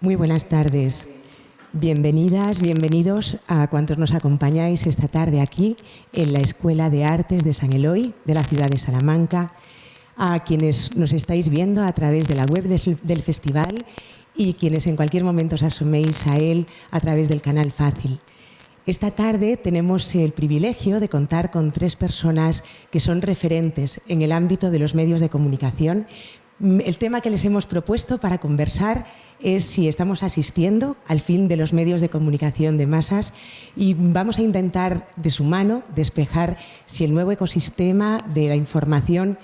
Muy buenas tardes. Bienvenidas, bienvenidos a cuantos nos acompañáis esta tarde aquí en la Escuela de Artes de San Eloy de la ciudad de Salamanca, a quienes nos estáis viendo a través de la web del festival y quienes en cualquier momento os asoméis a él a través del canal Fácil. Esta tarde tenemos el privilegio de contar con 3 personas que son referentes en el ámbito de los medios de comunicación. El tema que les hemos propuesto para conversar es si estamos asistiendo al fin de los medios de comunicación de masas y vamos a intentar de su mano despejar si el nuevo ecosistema de la información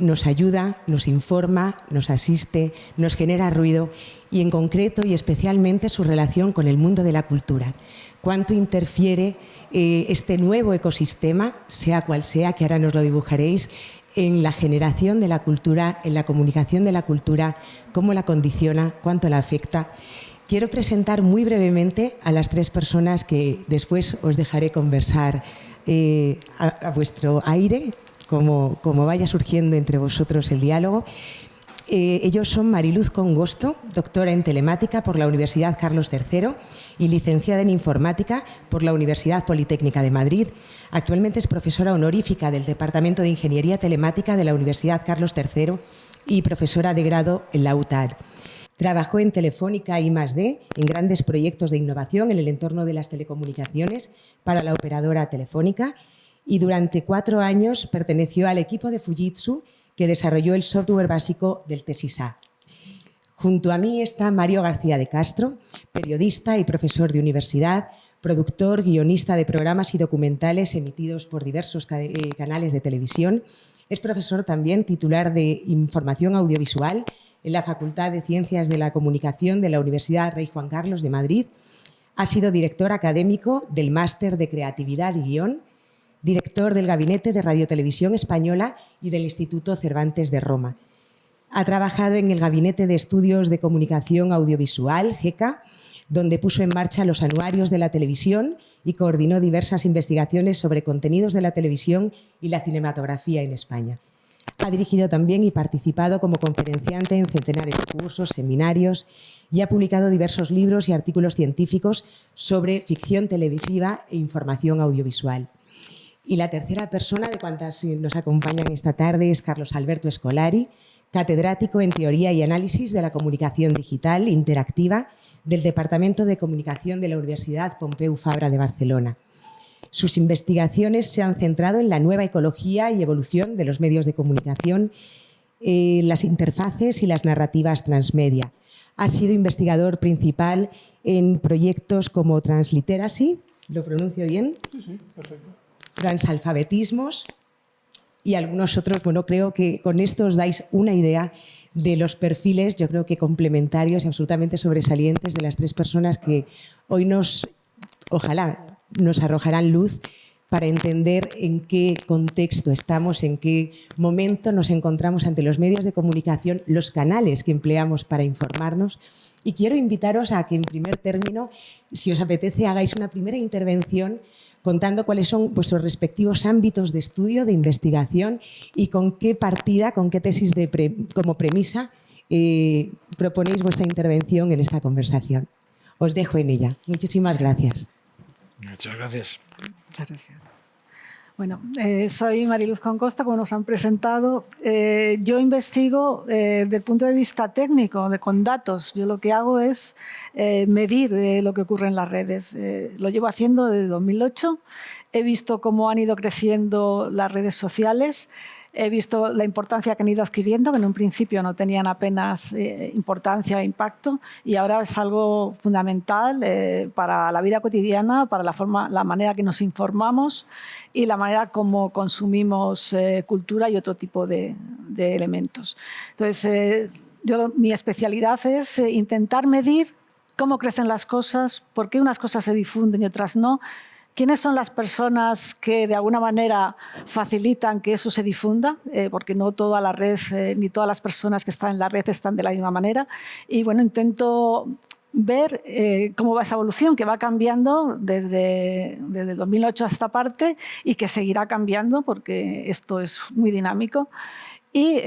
nos ayuda, nos informa, nos asiste, nos genera ruido y en concreto y especialmente su relación con el mundo de la cultura. Cuánto interfiere este nuevo ecosistema, sea cual sea, que ahora nos lo dibujaréis, en la generación de la cultura, en la comunicación de la cultura, cómo la condiciona, cuánto la afecta. Quiero presentar muy brevemente a las 3 personas que después os dejaré conversar a vuestro aire, como vaya surgiendo entre vosotros el diálogo. Ellos son Mariluz Congosto, doctora en telemática por la Universidad Carlos III y licenciada en informática por la Universidad Politécnica de Madrid. Actualmente es profesora honorífica del Departamento de Ingeniería Telemática de la Universidad Carlos III y profesora de grado en la UTAD. Trabajó en Telefónica y I+D en grandes proyectos de innovación en el entorno de las telecomunicaciones para la operadora Telefónica y durante 4 años perteneció al equipo de Fujitsu que desarrolló el software básico del TESISA. Junto a mí está Mario García de Castro, periodista y profesor de universidad, productor, guionista de programas y documentales emitidos por diversos canales de televisión. Es profesor también titular de Información Audiovisual en la Facultad de Ciencias de la Comunicación de la Universidad Rey Juan Carlos de Madrid. Ha sido director académico del Máster de Creatividad y Guión, director del Gabinete de Radiotelevisión Española y del Instituto Cervantes de Roma. Ha trabajado en el Gabinete de Estudios de Comunicación Audiovisual, GECA, donde puso en marcha los anuarios de la televisión y coordinó diversas investigaciones sobre contenidos de la televisión y la cinematografía en España. Ha dirigido también y participado como conferenciante en centenares de cursos, seminarios y ha publicado diversos libros y artículos científicos sobre ficción televisiva e información audiovisual. Y la tercera persona de cuantas nos acompañan esta tarde es Carlos Alberto Scolari, catedrático en Teoría y Análisis de la Comunicación Digital Interactiva del Departamento de Comunicación de la Universidad Pompeu Fabra de Barcelona. Sus investigaciones se han centrado en la nueva ecología y evolución de los medios de comunicación, las interfaces y las narrativas transmedia. Ha sido investigador principal en proyectos como Transliteracy, ¿lo pronuncio bien? Sí, perfecto. Transalfabetismos y algunos otros. Bueno, creo que con esto os dais una idea de los perfiles, yo creo que complementarios y absolutamente sobresalientes de las 3 personas que hoy ojalá nos arrojarán luz para entender en qué contexto estamos, en qué momento nos encontramos ante los medios de comunicación, los canales que empleamos para informarnos. Y quiero invitaros a que, en primer término, si os apetece, hagáis una primera intervención contando cuáles son vuestros respectivos ámbitos de estudio, de investigación y con qué partida, con qué tesis como premisa proponéis vuestra intervención en esta conversación. Os dejo en ella. Muchísimas gracias. Muchas gracias. Muchas gracias. Bueno, soy Mariluz Congosto, como nos han presentado. Yo investigo desde el punto de vista técnico, con datos. Yo lo que hago es medir lo que ocurre en las redes. Lo llevo haciendo desde 2008. He visto cómo han ido creciendo las redes sociales. He visto la importancia que han ido adquiriendo, que en un principio no tenían apenas importancia o impacto, y ahora es algo fundamental para la vida cotidiana, para la manera que nos informamos y la manera como consumimos cultura y otro tipo de elementos. Entonces, mi especialidad es intentar medir cómo crecen las cosas, por qué unas cosas se difunden y otras no. ¿Quiénes son las personas que de alguna manera facilitan que eso se difunda? Porque no toda la red, ni todas las personas que están en la red están de la misma manera. Y bueno, intento ver cómo va esa evolución, que va cambiando desde 2008 a esta parte y que seguirá cambiando porque esto es muy dinámico. Y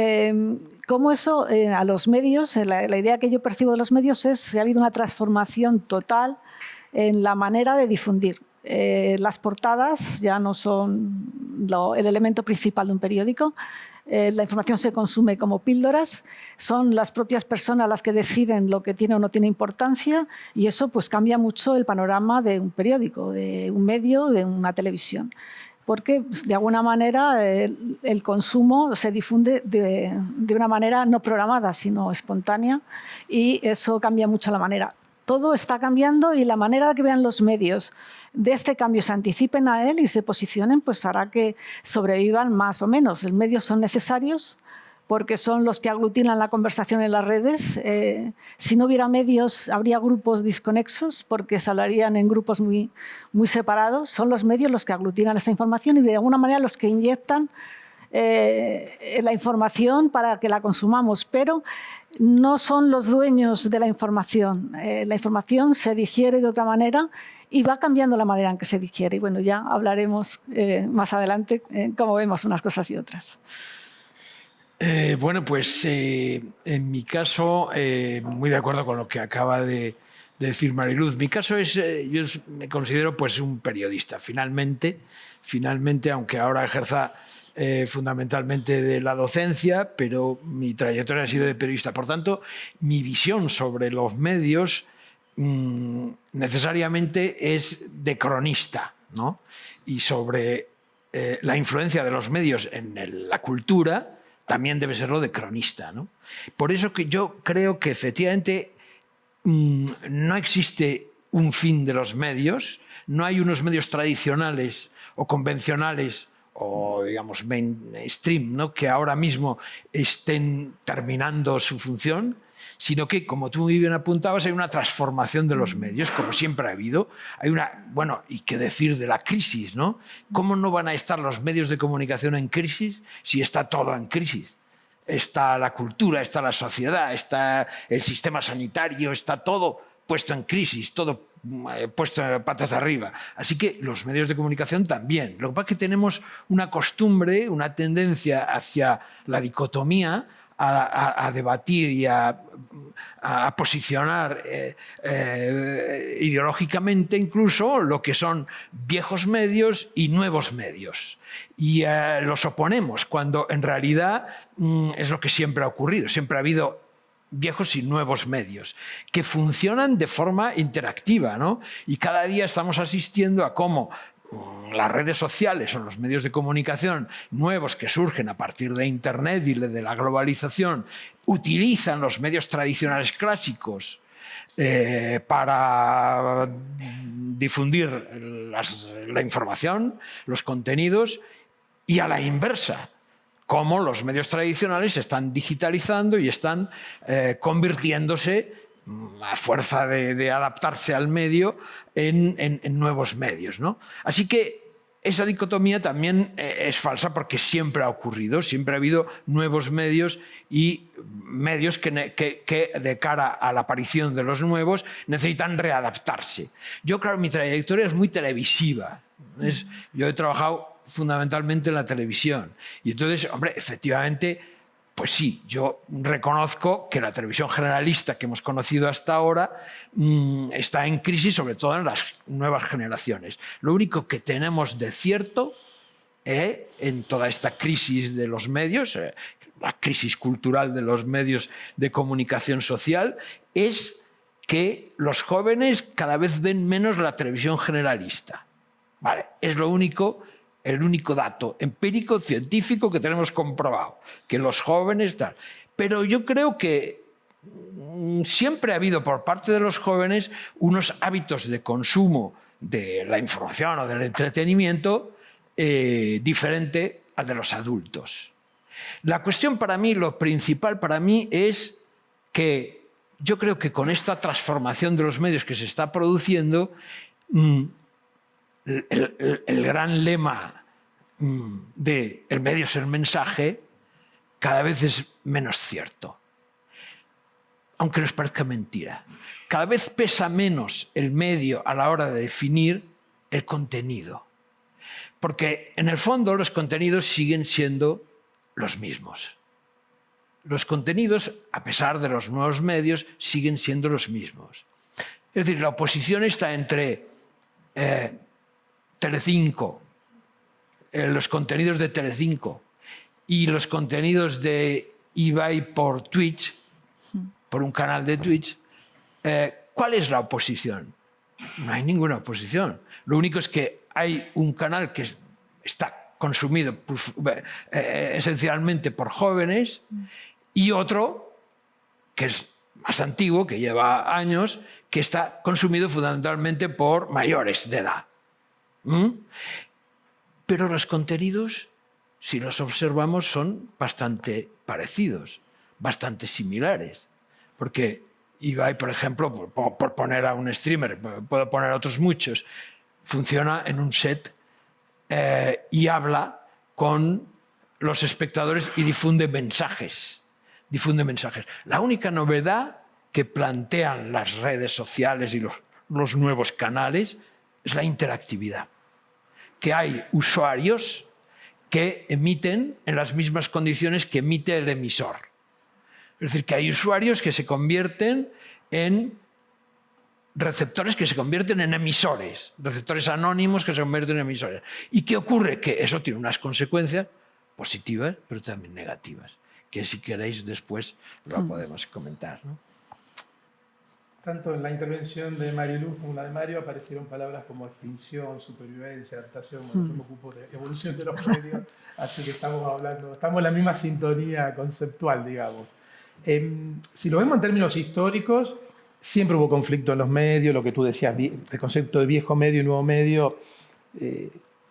cómo eso a los medios, la idea que yo percibo de los medios es que ha habido una transformación total en la manera de difundir. Las portadas ya no son el elemento principal de un periódico. La información se consume como píldoras, son las propias personas las que deciden lo que tiene o no tiene importancia, y eso pues cambia mucho el panorama de un periódico, de un medio, de una televisión. Porque de alguna manera el consumo se difunde de una manera no programada, sino espontánea, y eso cambia mucho la manera. Todo está cambiando, y la manera de que vean los medios de este cambio, se anticipen a él y se posicionen, pues hará que sobrevivan más o menos. Los medios son necesarios porque son los que aglutinan la conversación en las redes. Si no hubiera medios, habría grupos disconexos porque se hablarían en grupos muy, muy separados. Son los medios los que aglutinan esa información y de alguna manera los que inyectan la información para que la consumamos, pero no son los dueños de la información. La información se digiere de otra manera y va cambiando la manera en que se digiere. Y bueno, ya hablaremos más adelante cómo vemos unas cosas y otras. Bueno, pues en mi caso, muy de acuerdo con lo que acaba de decir Mariluz. Mi caso es, yo me considero pues un periodista, finalmente, aunque ahora ejerza fundamentalmente de la docencia, pero mi trayectoria ha sido de periodista. Por tanto, mi visión sobre los medios necesariamente es de cronista, ¿no? Y sobre la influencia de los medios en la cultura también debe serlo de cronista, ¿no? Por eso que yo creo que efectivamente no existe un fin de los medios, no hay unos medios tradicionales o convencionales o, digamos, mainstream, ¿no?, que ahora mismo estén terminando su función, sino que, como tú muy bien apuntabas, hay una transformación de los medios, como siempre ha habido. Hay una, bueno, y qué decir de la crisis, ¿no? ¿Cómo no van a estar los medios de comunicación en crisis si está todo en crisis? Está la cultura, está la sociedad, está el sistema sanitario, está todo puesto en crisis, todo puesto patas arriba. Así que los medios de comunicación también. Lo que pasa es que tenemos una costumbre, una tendencia hacia la dicotomía, a debatir y a posicionar ideológicamente incluso lo que son viejos medios y nuevos medios. Y los oponemos cuando en realidad es lo que siempre ha ocurrido. Siempre ha habido viejos y nuevos medios que funcionan de forma interactiva, ¿no? Y cada día estamos asistiendo a cómo las redes sociales o los medios de comunicación nuevos que surgen a partir de Internet y de la globalización utilizan los medios tradicionales clásicos para difundir la información, los contenidos, y a la inversa, cómo los medios tradicionales se están digitalizando y están convirtiéndose, a fuerza de adaptarse al medio, en nuevos medios, ¿no? Así que esa dicotomía también es falsa porque siempre ha ocurrido, siempre ha habido nuevos medios y medios que de cara a la aparición de los nuevos necesitan readaptarse. Yo, claro, mi trayectoria es muy televisiva. Yo he trabajado fundamentalmente en la televisión y entonces, hombre, efectivamente, pues sí, yo reconozco que la televisión generalista que hemos conocido hasta ahora está en crisis, sobre todo en las nuevas generaciones. Lo único que tenemos de cierto en toda esta crisis de los medios, la crisis cultural de los medios de comunicación social, es que los jóvenes cada vez ven menos la televisión generalista. Vale, es el único dato empírico, científico que tenemos comprobado, que los jóvenes tal. Pero yo creo que siempre ha habido por parte de los jóvenes unos hábitos de consumo de la información o del entretenimiento diferente al de los adultos. La cuestión para mí, lo principal para mí es que yo creo que con esta transformación de los medios que se está produciendo, el gran lema de el medio es el mensaje cada vez es menos cierto, aunque nos parezca mentira. Cada vez pesa menos el medio a la hora de definir el contenido, porque en el fondo los contenidos siguen siendo los mismos. los contenidos, a pesar de los nuevos medios, siguen siendo los mismos. Es decir, la oposición está entre Telecinco, los contenidos de Telecinco y los contenidos de Ibai por Twitch, por un canal de Twitch. ¿Cuál es la oposición? No hay ninguna oposición. Lo único es que hay un canal que está consumido esencialmente por jóvenes y otro que es más antiguo, que lleva años, que está consumido fundamentalmente por mayores de edad. Pero los contenidos, si los observamos, son bastante parecidos, bastante similares. Porque Ibai, por ejemplo, por poner a un streamer, puedo poner a otros muchos, funciona en un set y habla con los espectadores y difunde mensajes. La única novedad que plantean las redes sociales y los nuevos canales es la interactividad. Que hay usuarios que emiten en las mismas condiciones que emite el emisor. Es decir, que hay usuarios que se convierten en receptores, que se convierten en emisores, receptores anónimos que se convierten en emisores. ¿Y qué ocurre? Que eso tiene unas consecuencias positivas, pero también negativas, que si queréis después lo podemos comentar, ¿no? Tanto en la intervención de Mariluz como la de Mario aparecieron palabras como extinción, supervivencia, adaptación. Bueno, yo me ocupo de evolución de los medios, así que estamos en la misma sintonía conceptual, digamos. Si lo vemos en términos históricos, siempre hubo conflicto en los medios, lo que tú decías, el concepto de viejo medio y nuevo medio.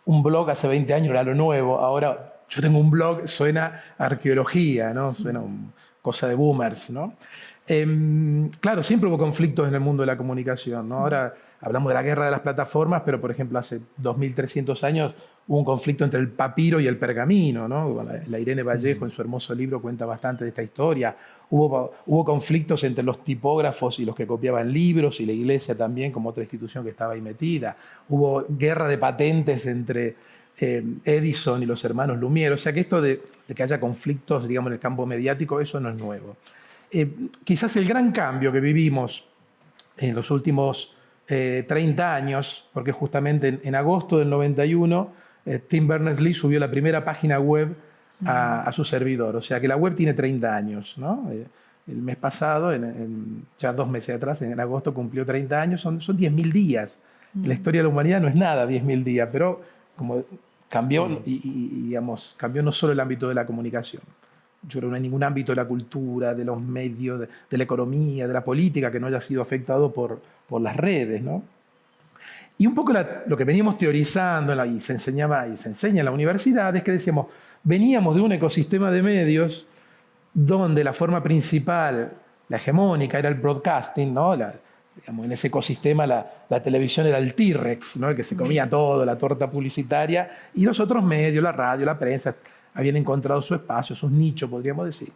Un blog hace 20 años era lo nuevo, ahora yo tengo un blog, suena a arqueología, ¿no? Suena cosa de boomers, ¿no? Claro, siempre hubo conflictos en el mundo de la comunicación, ¿no? Ahora hablamos de la guerra de las plataformas, pero por ejemplo hace 2300 años hubo un conflicto entre el papiro y el pergamino, ¿no? La Irene Vallejo en su hermoso libro cuenta bastante de esta historia. Hubo conflictos entre los tipógrafos y los que copiaban libros y la Iglesia también como otra institución que estaba ahí metida. Hubo guerra de patentes entre Edison y los hermanos Lumière. O sea que esto de que haya conflictos, digamos, en el campo mediático, eso no es nuevo. Quizás el gran cambio que vivimos en los últimos 30 años, porque justamente en agosto del 91 Tim Berners-Lee subió la primera página web a su servidor, o sea que la web tiene 30 años, ¿no? El mes pasado, ya 2 meses atrás, en agosto cumplió 30 años, son 10.000 días. En la historia de la humanidad no es nada 10.000 días, pero como cambió, digamos, cambió no solo el ámbito de la comunicación. Yo creo que no hay ningún ámbito de la cultura, de los medios, de la economía, de la política que no haya sido afectado por las redes, ¿no? Y un poco lo que veníamos teorizando y se enseña en la universidad es que decíamos, veníamos de un ecosistema de medios donde la forma principal, la hegemónica, era el broadcasting, ¿no? Digamos, en ese ecosistema la televisión era el T-Rex, ¿no? El que se comía todo, la torta publicitaria, y los otros medios, la radio, la prensa, habían encontrado su espacio, sus nichos, podríamos decir.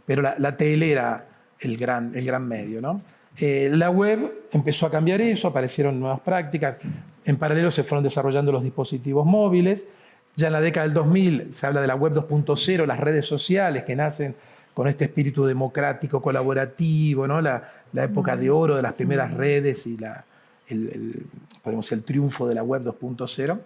Pero la tele era el gran medio, ¿no? La web empezó a cambiar eso, aparecieron nuevas prácticas. En paralelo se fueron desarrollando los dispositivos móviles. Ya en la década del 2000 se habla de la web 2.0, las redes sociales que nacen con este espíritu democrático, colaborativo, ¿no? La época de oro de las primeras redes y podemos decir, el triunfo de la web 2.0.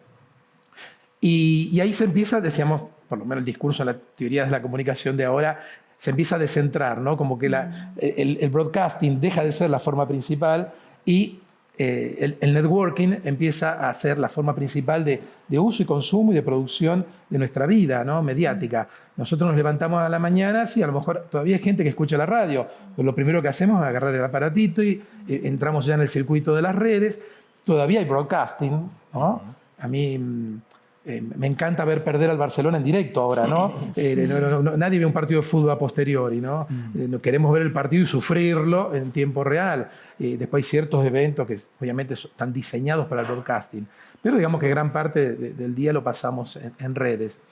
Y ahí se empieza, decíamos, por lo menos el discurso en las teorías de la comunicación de ahora, se empieza a descentrar, ¿no? Como que el broadcasting deja de ser la forma principal y el networking empieza a ser la forma principal de uso y consumo y de producción de nuestra vida, ¿no? Mediática. Nosotros nos levantamos a la mañana, sí, a lo mejor todavía hay gente que escucha la radio, pero lo primero que hacemos es agarrar el aparatito y entramos ya en el circuito de las redes. Todavía hay broadcasting, ¿no? A mí me encanta ver perder al Barcelona en directo ahora, ¿no? Nadie ve un partido de fútbol a posteriori, ¿no? Queremos ver el partido y sufrirlo en tiempo real. Después hay ciertos eventos que obviamente están diseñados para el broadcasting, pero digamos que gran parte del día lo pasamos en redes.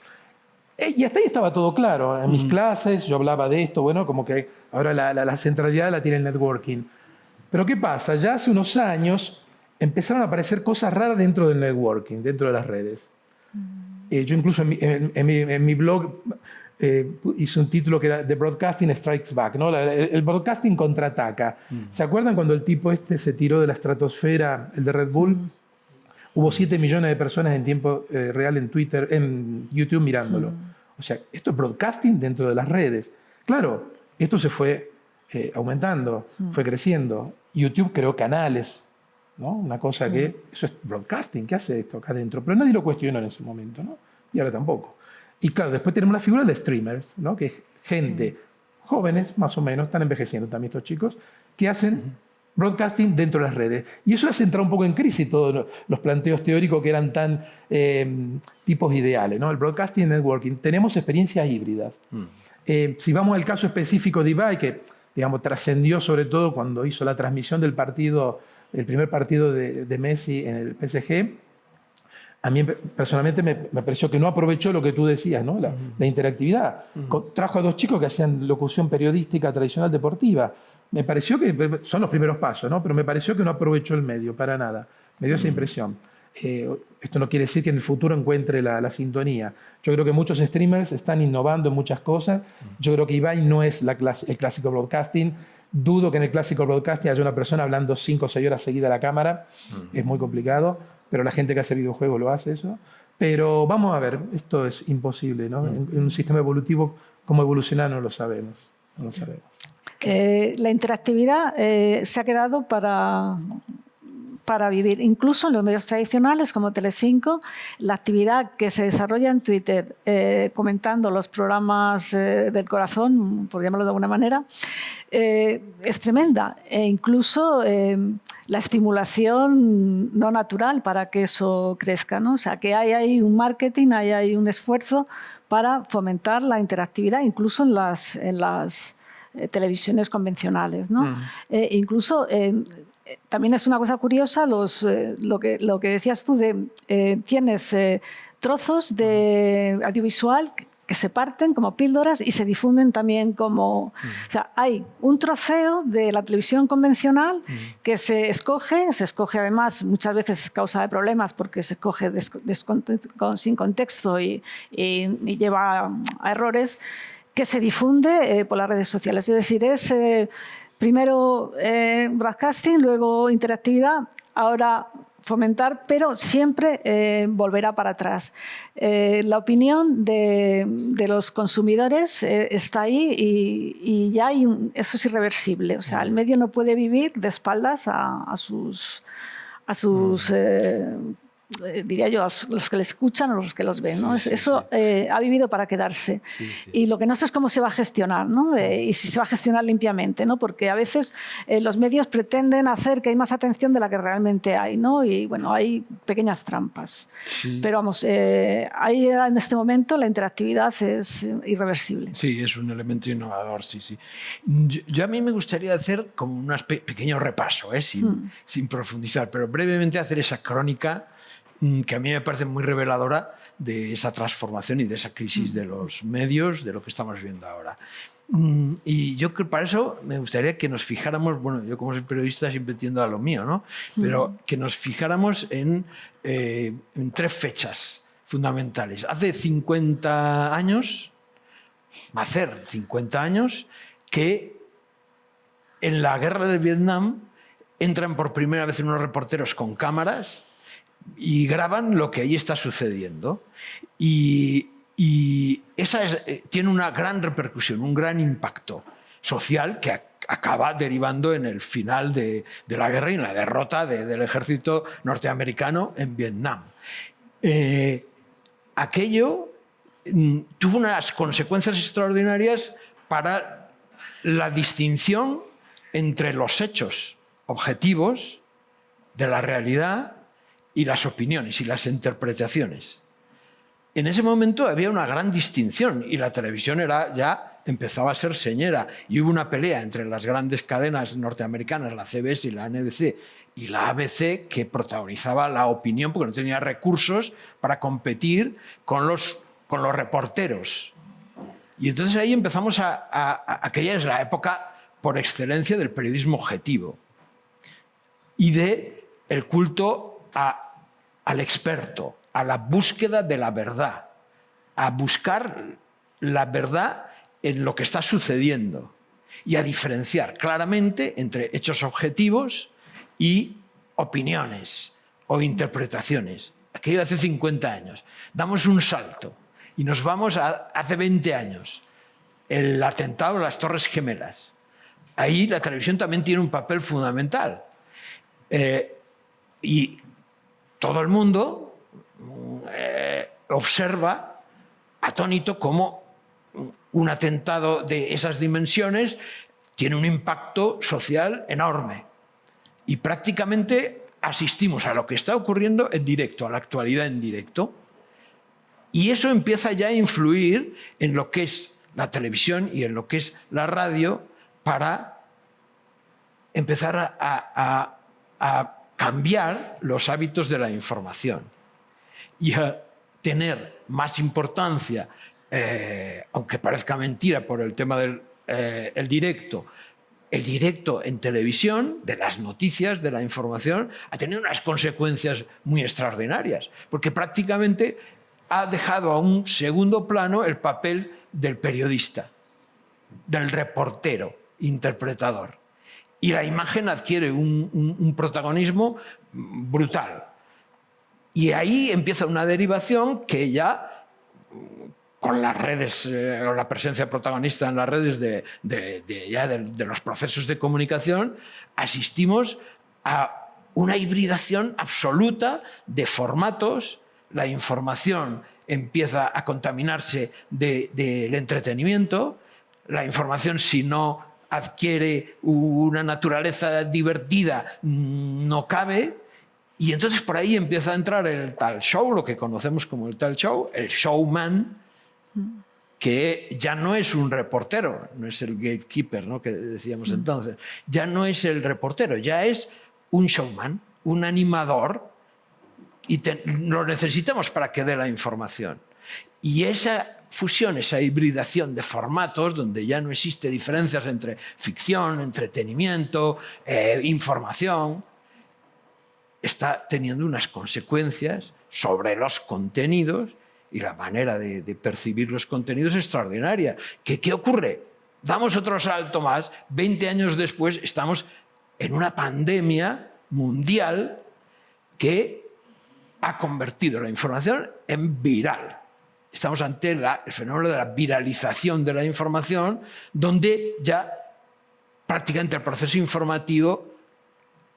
Y hasta ahí estaba todo claro. En mis clases yo hablaba de esto, bueno, como que ahora la centralidad la tiene el networking. Pero ¿qué pasa? Ya hace unos años empezaron a aparecer cosas raras dentro del networking, dentro de las redes. Yo incluso en mi blog hizo un título que era The Broadcasting Strikes Back, ¿no? El broadcasting contraataca. ¿Se acuerdan cuando el tipo este se tiró de la estratosfera, el de Red Bull? Hubo 7 millones de personas en tiempo real en Twitter, en YouTube mirándolo. O sea, esto es broadcasting dentro de las redes. Claro, esto se fue aumentando, fue creciendo. YouTube creó canales, ¿no? Una cosa que, eso es broadcasting, ¿qué hace esto acá adentro? Pero nadie lo cuestionó en ese momento, ¿no? Y ahora tampoco. Y claro, después tenemos la figura de streamers, ¿no? Que es gente, jóvenes más o menos, están envejeciendo también estos chicos, que hacen broadcasting dentro de las redes. Y eso hace entrar un poco en crisis todos los planteos teóricos que eran tan tipos ideales, ¿no? El broadcasting networking. Tenemos experiencias híbridas. Si vamos al caso específico de Ibai, que digamos, trascendió sobre todo cuando hizo la transmisión del partido, el primer partido de Messi en el PSG, a mí personalmente me pareció que no aprovechó lo que tú decías, ¿no? La interactividad. Trajo a 2 chicos que hacían locución periodística tradicional deportiva. Me pareció que son los primeros pasos, ¿no? Pero me pareció que no aprovechó el medio para nada. Me dio esa impresión. Esto no quiere decir que en el futuro encuentre la sintonía. Yo creo que muchos streamers están innovando en muchas cosas. Yo creo que Ibai no es el clásico broadcasting. Dudo que en el clásico broadcasting haya una persona hablando 5 o 6 horas seguidas a la cámara. Es muy complicado, pero la gente que hace videojuegos lo hace eso. Pero vamos a ver, esto es imposible, ¿no? En un sistema evolutivo, cómo evolucionar no lo sabemos. No lo sabemos. La interactividad se ha quedado para vivir. Incluso en los medios tradicionales como Telecinco, la actividad que se desarrolla en Twitter comentando los programas del corazón, por llamarlo de alguna manera, es tremenda. E incluso la estimulación no natural para que eso crezca, ¿no? O sea, que hay un marketing, hay un esfuerzo para fomentar la interactividad, incluso en las televisiones convencionales, ¿no? Incluso también es una cosa curiosa lo que decías tú de tienes trozos de audiovisual que se parten como píldoras y se difunden también como... O sea, hay un troceo de la televisión convencional que se escoge además muchas veces causa de problemas porque se escoge sin contexto y lleva a errores, que se difunde por las redes sociales. Es decir, es primero broadcasting, luego interactividad, ahora fomentar, pero siempre volverá para atrás. La opinión de los consumidores está ahí y ya eso es irreversible. O sea, el medio no puede vivir de espaldas a sus diría yo, a los que le escuchan o los que los ven, ¿no? Eso ha vivido para quedarse. Y lo que no sé es cómo se va a gestionar, ¿no? Y si se va a gestionar limpiamente, ¿no? Porque a veces los medios pretenden hacer que hay más atención de la que realmente hay, ¿no? Y bueno, hay pequeñas trampas. Pero vamos, ahí en este momento la interactividad es irreversible. Sí, es un elemento innovador, sí. Yo a mí me gustaría hacer como un pequeño repaso, sin profundizar, pero brevemente hacer esa crónica que a mí me parece muy reveladora de esa transformación y de esa crisis de los medios, de lo que estamos viendo ahora. Y yo creo que para eso me gustaría que nos fijáramos, bueno, yo como soy periodista siempre tiendo a lo mío, ¿no? Pero que nos fijáramos en 3 fechas fundamentales. Hace 50 años, va a hacer 50 años, que en la guerra de Vietnam entran por primera vez unos reporteros con cámaras y graban lo que ahí está sucediendo. Y esa tiene una gran repercusión, un gran impacto social que acaba derivando en el final de la guerra y en la derrota del ejército norteamericano en Vietnam. Aquello tuvo unas consecuencias extraordinarias para la distinción entre los hechos objetivos de la realidad y las opiniones y las interpretaciones. En ese momento había una gran distinción y la televisión ya empezaba a ser señera y hubo una pelea entre las grandes cadenas norteamericanas, la CBS y la NBC y la ABC, que protagonizaba la opinión porque no tenía recursos para competir con los reporteros. Y entonces ahí empezamos aquella es la época por excelencia del periodismo objetivo y del culto al experto, a la búsqueda de la verdad, a buscar la verdad en lo que está sucediendo y a diferenciar claramente entre hechos objetivos y opiniones o interpretaciones. Aquello de hace 50 años. Damos un salto y nos vamos a hace 20 años. El atentado a las Torres Gemelas. Ahí la televisión también tiene un papel fundamental. Y todo el mundo observa atónito cómo un atentado de esas dimensiones tiene un impacto social enorme. Y prácticamente asistimos a lo que está ocurriendo en directo, a la actualidad en directo. Y eso empieza ya a influir en lo que es la televisión y en lo que es la radio para empezar a cambiar los hábitos de la información y a tener más importancia, aunque parezca mentira por el tema del el directo en televisión, de las noticias, de la información, ha tenido unas consecuencias muy extraordinarias, porque prácticamente ha dejado a un segundo plano el papel del periodista, del reportero, interpretador. Y la imagen adquiere un protagonismo brutal. Y ahí empieza una derivación que ya, con las redes, o la presencia protagonista en las redes de los procesos de comunicación, asistimos a una hibridación absoluta de formatos. La información empieza a contaminarse del entretenimiento. La información, si no adquiere una naturaleza divertida, no cabe. Y entonces por ahí empieza a entrar el tal show, lo que conocemos como el tal show, el showman, que ya no es un reportero, no es el gatekeeper, ¿no?, que decíamos entonces. Ya no es el reportero, ya es un showman, un animador, y lo necesitamos para que dé la información. Y esa fusión, esa hibridación de formatos, donde ya no existe diferencias entre ficción, entretenimiento, información, está teniendo unas consecuencias sobre los contenidos y la manera de percibir los contenidos extraordinaria. ¿Qué ocurre? Damos otro salto más. 20 años después estamos en una pandemia mundial que ha convertido la información en viral. Estamos ante el fenómeno de la viralización de la información, donde ya prácticamente el proceso informativo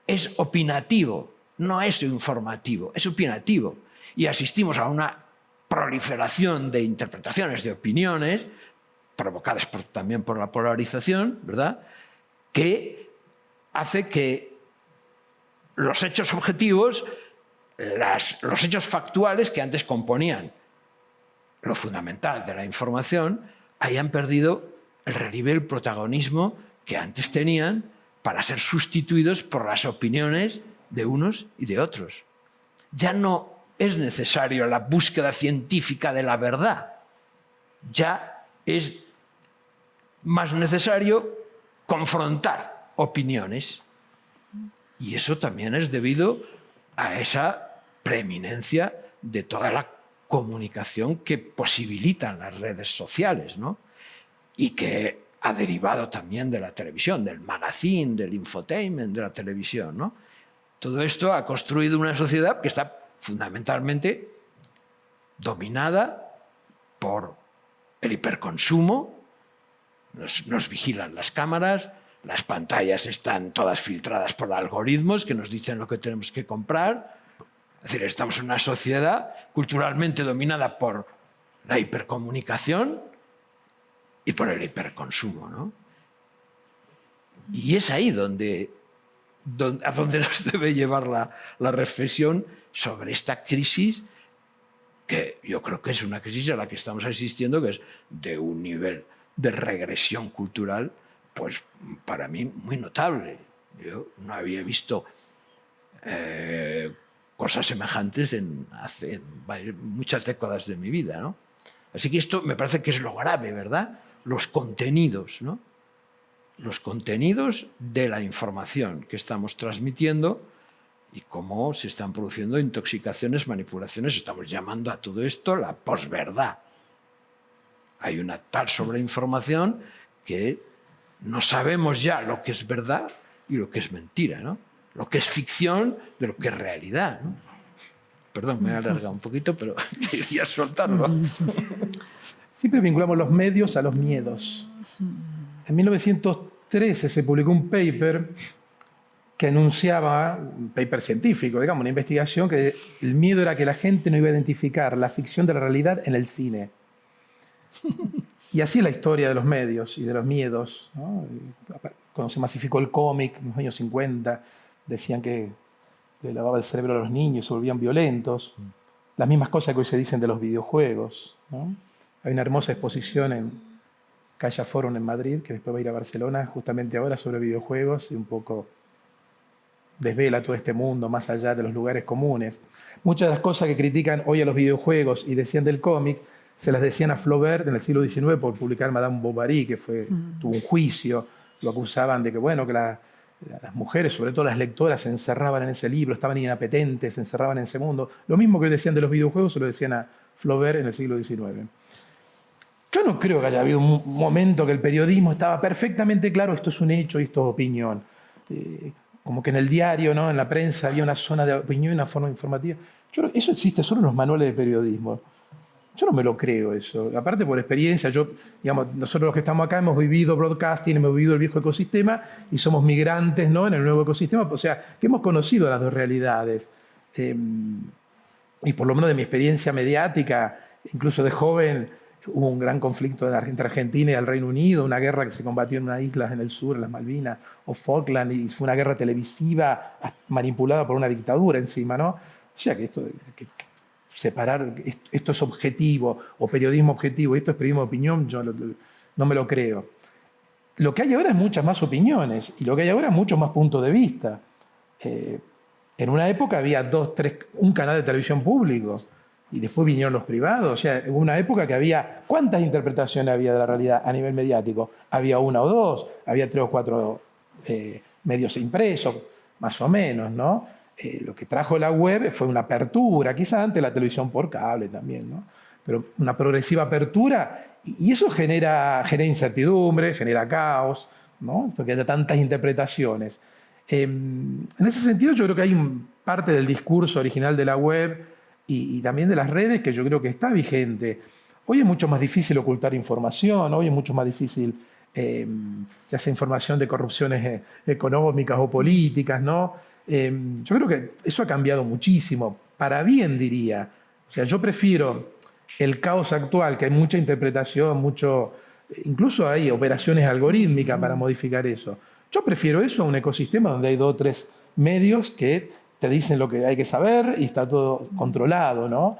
es opinativo, no es informativo, es opinativo. Y asistimos a una proliferación de interpretaciones, de opiniones, provocadas también por la polarización, ¿verdad?, que hace que los hechos objetivos, los hechos factuales que antes componían lo fundamental de la información, hayan perdido el relieve, el protagonismo que antes tenían, para ser sustituidos por las opiniones de unos y de otros. Ya no es necesario la búsqueda científica de la verdad, ya es más necesario confrontar opiniones. Y eso también es debido a esa preeminencia de toda la comunicación que posibilitan las redes sociales, ¿no?, y que ha derivado también de la televisión, del magazine, del infotainment de la televisión, ¿no? Todo esto ha construido una sociedad que está fundamentalmente dominada por el hiperconsumo. Nos vigilan las cámaras, las pantallas están todas filtradas por algoritmos que nos dicen lo que tenemos que comprar. Es decir, estamos en una sociedad culturalmente dominada por la hipercomunicación y por el hiperconsumo, ¿no? Y es ahí a donde nos debe llevar la reflexión sobre esta crisis, que yo creo que es una crisis a la que estamos asistiendo, que es de un nivel de regresión cultural, pues para mí muy notable. Yo no había visto cosas semejantes hace muchas décadas de mi vida, ¿no? Así que esto me parece que es lo grave, ¿verdad? Los contenidos, ¿no? Los contenidos de la información que estamos transmitiendo y cómo se están produciendo intoxicaciones, manipulaciones. Estamos llamando a todo esto la posverdad. Hay una tal sobreinformación que no sabemos ya lo que es verdad y lo que es mentira, ¿no? Lo que es ficción de lo que es realidad, ¿no? Perdón, me he alargado un poquito, pero quería soltarlo. Siempre vinculamos los medios a los miedos. En 1913 se publicó un paper que anunciaba, un paper científico, digamos, una investigación, que el miedo era que la gente no iba a identificar la ficción de la realidad en el cine. Y así es la historia de los medios y de los miedos, ¿no? Cuando se masificó el cómic en los años 50, decían que le lavaba el cerebro a los niños y se volvían violentos. Las mismas cosas que hoy se dicen de los videojuegos, ¿no? Hay una hermosa exposición en Calla Forum en Madrid, que después va a ir a Barcelona, justamente ahora, sobre videojuegos, y un poco desvela todo este mundo más allá de los lugares comunes. Muchas de las cosas que critican hoy a los videojuegos y decían del cómic, se las decían a Flaubert en el siglo XIX por publicar Madame Bovary, que tuvo un juicio, lo acusaban de que, bueno, que las mujeres, sobre todo las lectoras, se encerraban en ese libro, estaban inapetentes, se encerraban en ese mundo. Lo mismo que hoy decían de los videojuegos, se lo decían a Flaubert en el siglo XIX. Yo no creo que haya habido un momento que el periodismo estaba perfectamente claro, esto es un hecho y esto es opinión. Como que en el diario, ¿no?, en la prensa, había una zona de opinión y una forma informativa. Eso existe solo en los manuales de periodismo. Yo no me lo creo eso. Aparte, por experiencia, nosotros los que estamos acá hemos vivido broadcasting, hemos vivido el viejo ecosistema y somos migrantes, ¿no?, en el nuevo ecosistema. O sea, que hemos conocido las dos realidades. Y por lo menos de mi experiencia mediática, incluso de joven, hubo un gran conflicto entre Argentina y el Reino Unido, una guerra que se combatió en unas islas en el sur, en las Malvinas o Falkland, y fue una guerra televisiva manipulada por una dictadura encima, ¿no? O sea, que esto separar, esto es objetivo, o periodismo objetivo, esto es periodismo de opinión, yo no me lo creo. Lo que hay ahora es muchas más opiniones, y lo que hay ahora es muchos más puntos de vista. En una época había un canal de televisión público, y después vinieron los privados. O sea, hubo una época que había... ¿Cuántas interpretaciones había de la realidad a nivel mediático? Había una o dos, había 3 o 4 medios impresos, más o menos, ¿no? Lo que trajo la web fue una apertura, quizás antes la televisión por cable también, ¿no? Pero una progresiva apertura, y eso genera incertidumbre, genera caos, ¿no? Porque haya tantas interpretaciones. En ese sentido, yo creo que hay parte del discurso original de la web y también de las redes que yo creo que está vigente. Hoy es mucho más difícil ocultar información, hoy es mucho más difícil, ya sea información de corrupciones económicas o políticas, ¿no? Yo creo que eso ha cambiado muchísimo, para bien diría. O sea, yo prefiero el caos actual, que hay mucha interpretación, incluso hay operaciones algorítmicas para modificar eso. Yo prefiero eso a un ecosistema donde hay 2 o 3 medios que te dicen lo que hay que saber y está todo controlado, ¿no?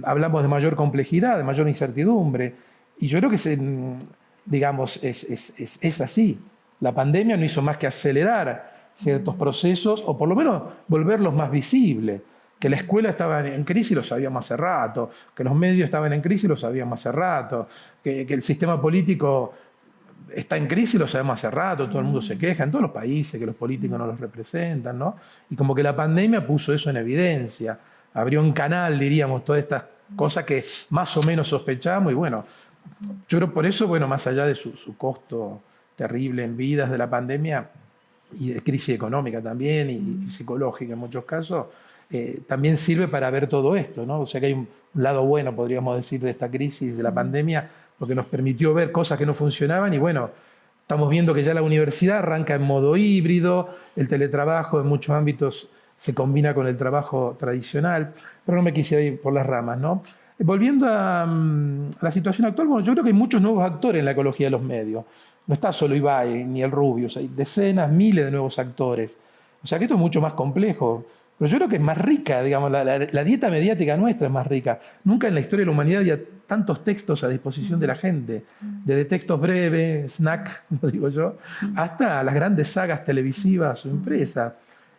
Hablamos de mayor complejidad, de mayor incertidumbre, y yo creo que es así. La pandemia no hizo más que acelerar ciertos procesos, o por lo menos volverlos más visibles. Que la escuela estaba en crisis lo sabíamos hace rato, que los medios estaban en crisis lo sabíamos hace rato, que el sistema político está en crisis lo sabemos hace rato, todo el mundo se queja, en todos los países que los políticos no los representan, ¿no? Y como que la pandemia puso eso en evidencia, abrió un canal, diríamos, todas estas cosas que más o menos sospechamos, y bueno, yo creo por eso, bueno, más allá de su costo terrible en vidas de la pandemia, y de crisis económica también, y psicológica en muchos casos, también sirve para ver todo esto, ¿no? O sea que hay un lado bueno, podríamos decir, de esta crisis, de la pandemia, porque nos permitió ver cosas que no funcionaban, y bueno, estamos viendo que ya la universidad arranca en modo híbrido, el teletrabajo en muchos ámbitos se combina con el trabajo tradicional, pero no me quisiera ir por las ramas, ¿no? Volviendo a la situación actual, bueno, yo creo que hay muchos nuevos actores en la ecología de los medios. No está solo Ibai ni el Rubius, hay decenas, miles de nuevos actores. O sea que esto es mucho más complejo. Pero yo creo que es más rica, digamos, la dieta mediática nuestra es más rica. Nunca en la historia de la humanidad había tantos textos a disposición de la gente, desde textos breves, snack, como digo yo, hasta las grandes sagas televisivas o impresas.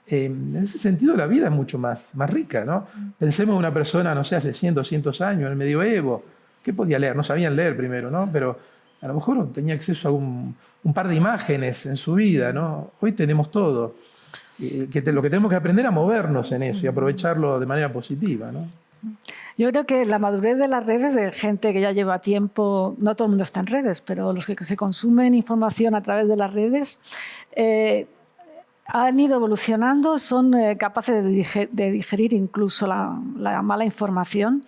En ese sentido la vida es mucho más rica, ¿no? Pensemos en una persona, no sé, hace 100, 200 años, en el medioevo, ¿qué podía leer? No sabían leer primero, ¿no? Pero a lo mejor tenía acceso a un par de imágenes en su vida, ¿no? Hoy tenemos todo. Lo que tenemos que aprender a movernos en eso y aprovecharlo de manera positiva, ¿no? Yo creo que la madurez de las redes, de gente que ya lleva tiempo, no todo el mundo está en redes, pero los que se consumen información a través de las redes, han ido evolucionando, son capaces de digerir incluso la mala información.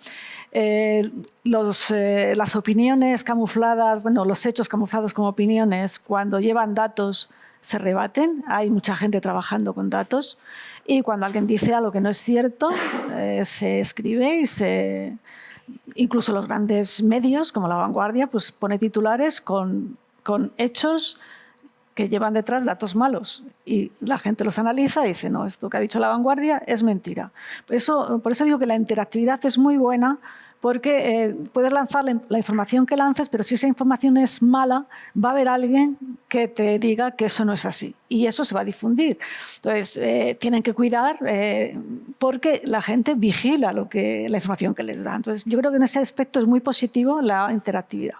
Las opiniones camufladas, bueno, los hechos camuflados como opiniones, cuando llevan datos, se rebaten. Hay mucha gente trabajando con datos. Y cuando alguien dice algo que no es cierto, se escribe y incluso los grandes medios, como La Vanguardia, pues pone titulares con hechos que llevan detrás datos malos. Y la gente los analiza y dice, no, esto que ha dicho La Vanguardia es mentira. Por eso digo que la interactividad es muy buena, porque puedes lanzar la información que lances, pero si esa información es mala, va a haber alguien que te diga que eso no es así. Y eso se va a difundir. Entonces, tienen que cuidar porque la gente vigila la información que les da. Entonces, yo creo que en ese aspecto es muy positivo la interactividad.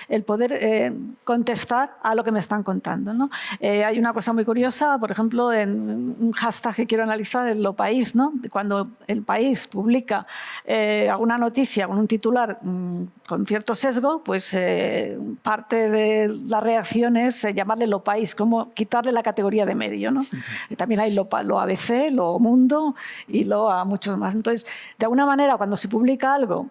El poder contestar a lo que me están contando, ¿no? Hay una cosa muy curiosa, por ejemplo, en un hashtag que quiero analizar, en Lo País, ¿no? Cuando El País publica alguna noticia con un titular con cierto sesgo, pues parte de la reacción es llamarle Lo País, como quitarle la categoría de medio, ¿no? También hay lo ABC, Lo Mundo y a muchos más. Entonces, de alguna manera, cuando se publica algo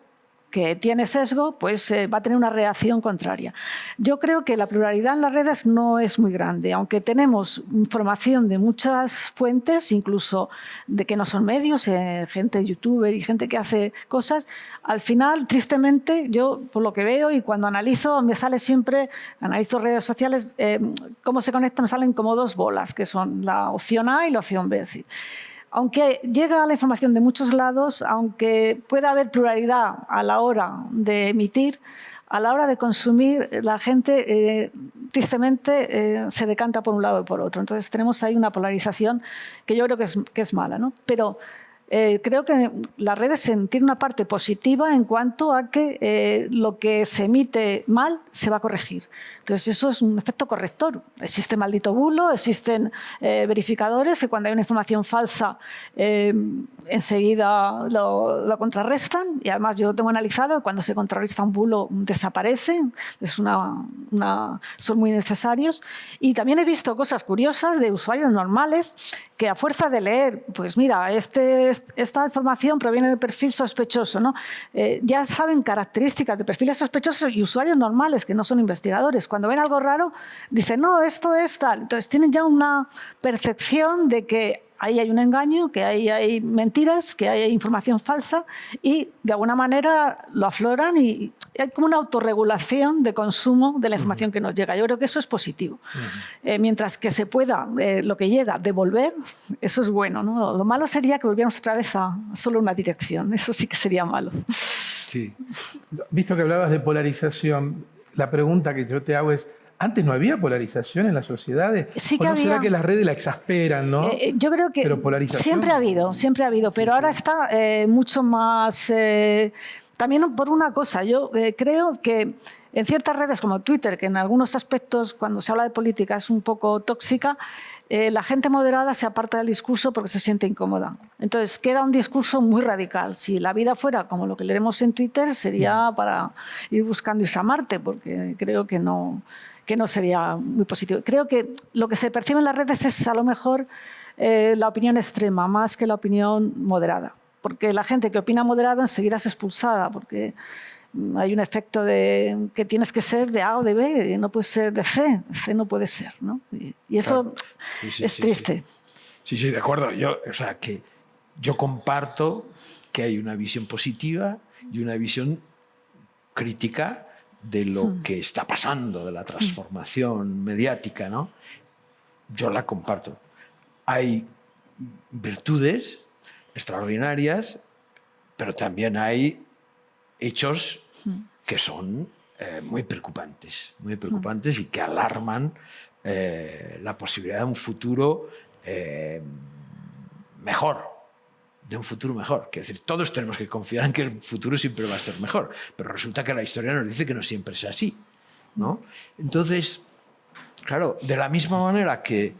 que tiene sesgo, pues va a tener una reacción contraria. Yo creo que la pluralidad en las redes no es muy grande, aunque tenemos información de muchas fuentes, incluso de que no son medios, gente youtuber y gente que hace cosas. Al final, tristemente, yo por lo que veo y cuando analizo, me sale siempre, analizo redes sociales, cómo se conectan, me salen como dos bolas, que son la opción A y la opción B. Es decir, aunque llega la información de muchos lados, aunque pueda haber pluralidad a la hora de emitir, a la hora de consumir, la gente tristemente se decanta por un lado y por otro. Entonces tenemos ahí una polarización que yo creo que es mala, ¿no? Pero creo que las redes tienen una parte positiva en cuanto a que lo que se emite mal se va a corregir. Entonces eso es un efecto corrector. Existe maldito bulo, existen verificadores que cuando hay una información falsa enseguida lo contrarrestan, y además yo lo tengo analizado que cuando se contrarresta un bulo desaparece, son muy necesarios. Y también he visto cosas curiosas de usuarios normales que a fuerza de leer, pues mira, esta información proviene de perfil sospechoso, ¿no? Ya saben características de perfiles sospechosos y usuarios normales que no son investigadores. Cuando ven algo raro, dicen, no, esto es tal. Entonces tienen ya una percepción de que ahí hay un engaño, que ahí hay mentiras, que ahí hay información falsa y de alguna manera lo afloran y hay como una autorregulación de consumo de la información que nos llega. Yo creo que eso es positivo. Mientras que se pueda, lo que llega, devolver, eso es bueno, ¿no? Lo malo sería que volviéramos otra vez a solo una dirección. Eso sí que sería malo. Sí. Visto que hablabas de polarización, la pregunta que yo te hago es, ¿antes no había polarización en las sociedades? Sí que ¿O no había. será que las redes la exasperan, no? Yo creo que siempre ha habido, pero ahora está mucho más... también por una cosa, yo creo que en ciertas redes como Twitter, que en algunos aspectos, cuando se habla de política, es un poco tóxica, la gente moderada se aparta del discurso porque se siente incómoda. Entonces, queda un discurso muy radical. Si la vida fuera como lo que leemos en Twitter, sería para ir buscando irse a Marte, porque creo que no sería muy positivo. Creo que lo que se percibe en las redes es a lo mejor la opinión extrema, más que la opinión moderada. Porque la gente que opina moderado enseguida es expulsada, porque hay un efecto de que tienes que ser de A o de B, no puedes ser de C. C no puede ser, ¿no? Y eso es triste. Sí, de acuerdo. Yo comparto que hay una visión positiva y una visión crítica de lo que está pasando, de la transformación mediática, ¿no? Yo la comparto. Hay virtudes extraordinarias, pero también hay hechos que son muy preocupantes y que alarman la posibilidad de un futuro mejor. De un futuro mejor. Quiero decir, todos tenemos que confiar en que el futuro siempre va a ser mejor, pero resulta que la historia nos dice que no siempre es así, ¿no? Entonces, claro, de la misma manera que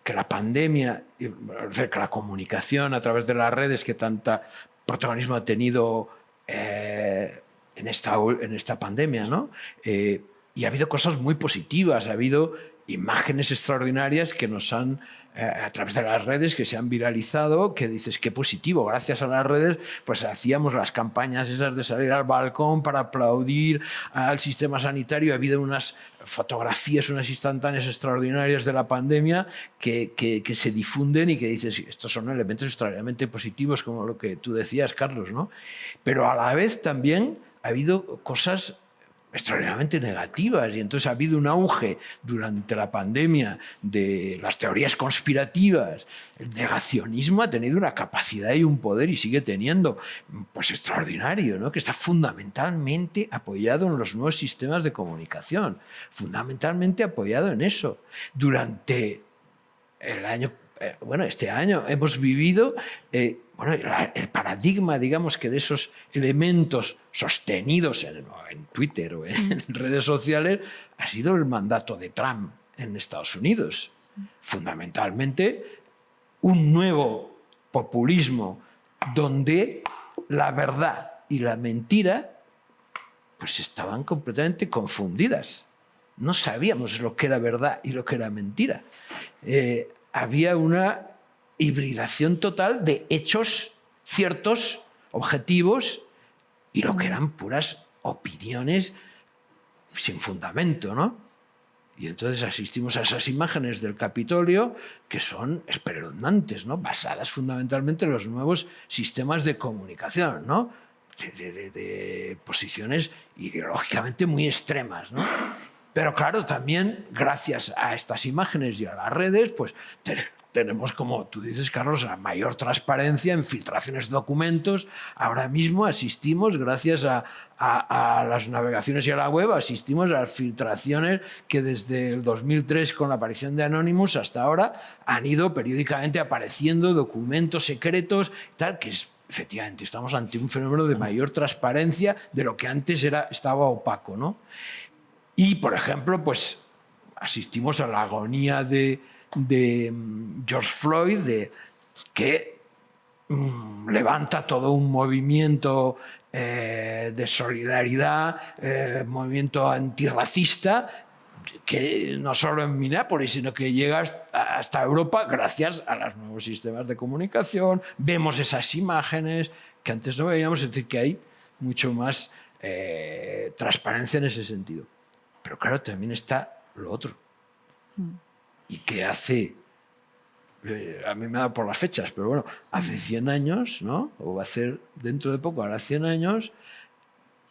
la pandemia, que la comunicación a través de las redes que tanta protagonismo ha tenido en esta pandemia, ¿no? Y ha habido cosas muy positivas, ha habido imágenes extraordinarias que nos han, a través de las redes, que se han viralizado, que dices, qué positivo, gracias a las redes, pues hacíamos las campañas esas de salir al balcón para aplaudir al sistema sanitario. Ha habido unas fotografías, unas instantáneas extraordinarias de la pandemia que se difunden y que dices, estos son elementos extraordinariamente positivos, como lo que tú decías, Carlos, ¿no? Pero a la vez también ha habido cosas extraordinariamente negativas, y entonces ha habido un auge durante la pandemia de las teorías conspirativas. El negacionismo ha tenido una capacidad y un poder, y sigue teniendo, pues extraordinario, ¿no? Que está fundamentalmente apoyado en los nuevos sistemas de comunicación, fundamentalmente apoyado en eso. Durante el año, este año hemos vivido el paradigma, digamos, que de esos elementos sostenidos en Twitter o en redes sociales ha sido el mandato de Trump en Estados Unidos. Fundamentalmente, un nuevo populismo donde la verdad y la mentira pues estaban completamente confundidas. No sabíamos lo que era verdad y lo que era mentira. Había una hibridación total de hechos ciertos, objetivos, y lo que eran puras opiniones sin fundamento, ¿no? Y entonces asistimos a esas imágenes del Capitolio que son espeluznantes, ¿no? Basadas fundamentalmente en los nuevos sistemas de comunicación, ¿no? De posiciones ideológicamente muy extremas, ¿no? Pero claro, también gracias a estas imágenes y a las redes, pues tenemos, como tú dices, Carlos, la mayor transparencia en filtraciones de documentos. Ahora mismo asistimos, gracias a las navegaciones y a la web, asistimos a las filtraciones que desde el 2003, con la aparición de Anonymous, hasta ahora han ido periódicamente apareciendo documentos secretos, tal, que es, efectivamente, estamos ante un fenómeno de mayor transparencia de lo que antes estaba opaco, ¿no? Y, por ejemplo, pues asistimos a la agonía de George Floyd, que levanta todo un movimiento de solidaridad, movimiento antirracista, que no solo en Minneapolis, sino que llega hasta Europa gracias a los nuevos sistemas de comunicación. Vemos esas imágenes que antes no veíamos, es decir, que hay mucho más transparencia en ese sentido. Pero claro, también está lo otro. Y que hace, a mí me da por las fechas, pero bueno, hace 100 años, ¿no? O va a ser dentro de poco, ahora 100 años,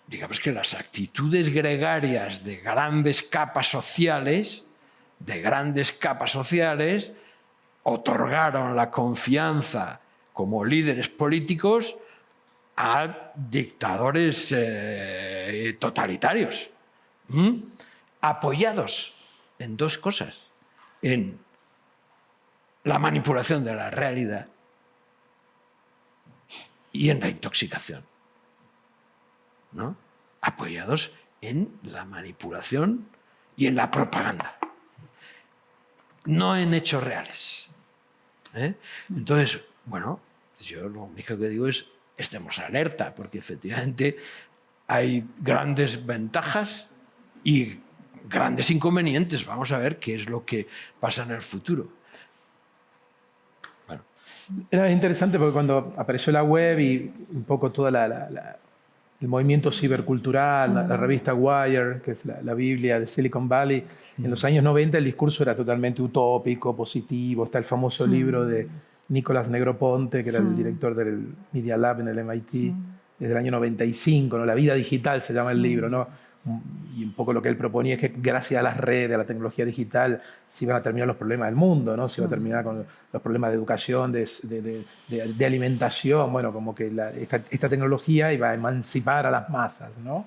digamos que las actitudes gregarias de grandes capas sociales, otorgaron la confianza como líderes políticos a dictadores totalitarios, apoyados en dos cosas: en la manipulación de la realidad y en la intoxicación, ¿no? Apoyados en la manipulación y en la propaganda, no en hechos reales. Entonces, bueno, yo lo único que digo es estemos alerta, porque efectivamente hay grandes ventajas y grandes inconvenientes. Vamos a ver qué es lo que pasa en el futuro. Bueno. Era interesante porque cuando apareció la web y un poco todo el movimiento cibercultural, la revista Wired, que es la Biblia de Silicon Valley, en los años 90 el discurso era totalmente utópico, positivo. Está el famoso libro de Nicolás Negroponte, que era el director del Media Lab en el MIT, desde el año 95, ¿no? La vida digital se llama el libro, ¿no? Y un poco lo que él proponía es que gracias a las redes, a la tecnología digital, se iban a terminar los problemas del mundo, ¿no? Se iba a terminar con los problemas de educación, de alimentación. Bueno, como que esta tecnología iba a emancipar a las masas, ¿no?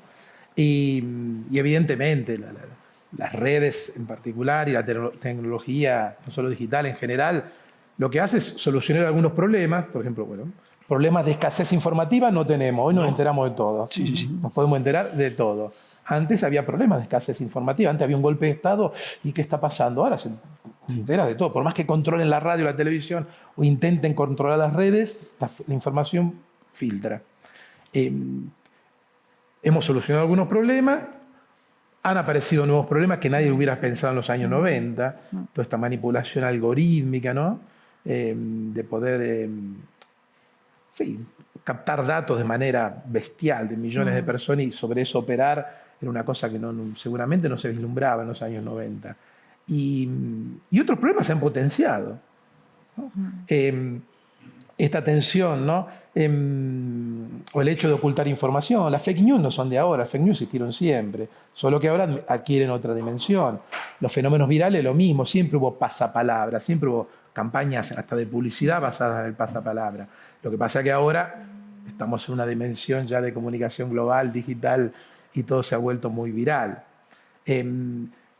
Y evidentemente las redes en particular y la tecnología, no solo digital en general, lo que hace es solucionar algunos problemas. Por ejemplo, bueno, problemas de escasez informativa no tenemos. Hoy nos enteramos de todo. Sí. Nos podemos enterar de todo. Antes había problemas de escasez informativa. Antes había un golpe de Estado. ¿Y qué está pasando? Ahora se entera de todo. Por más que controlen la radio, la televisión o intenten controlar las redes, la información filtra. Hemos solucionado algunos problemas, han aparecido nuevos problemas que nadie hubiera pensado en los años 90, toda esta manipulación algorítmica, ¿no? De poder captar datos de manera bestial de millones de personas y sobre eso operar era una cosa que seguramente no se vislumbraba en los años 90. Y otros problemas se han potenciado, ¿no? Esta tensión, ¿no? O el hecho de ocultar información. Las fake news no son de ahora, las fake news existieron siempre, solo que ahora adquieren otra dimensión. Los fenómenos virales, lo mismo, siempre hubo pasapalabra, siempre hubo campañas hasta de publicidad basadas en el pasapalabra. Lo que pasa es que ahora estamos en una dimensión ya de comunicación global, digital, y todo se ha vuelto muy viral.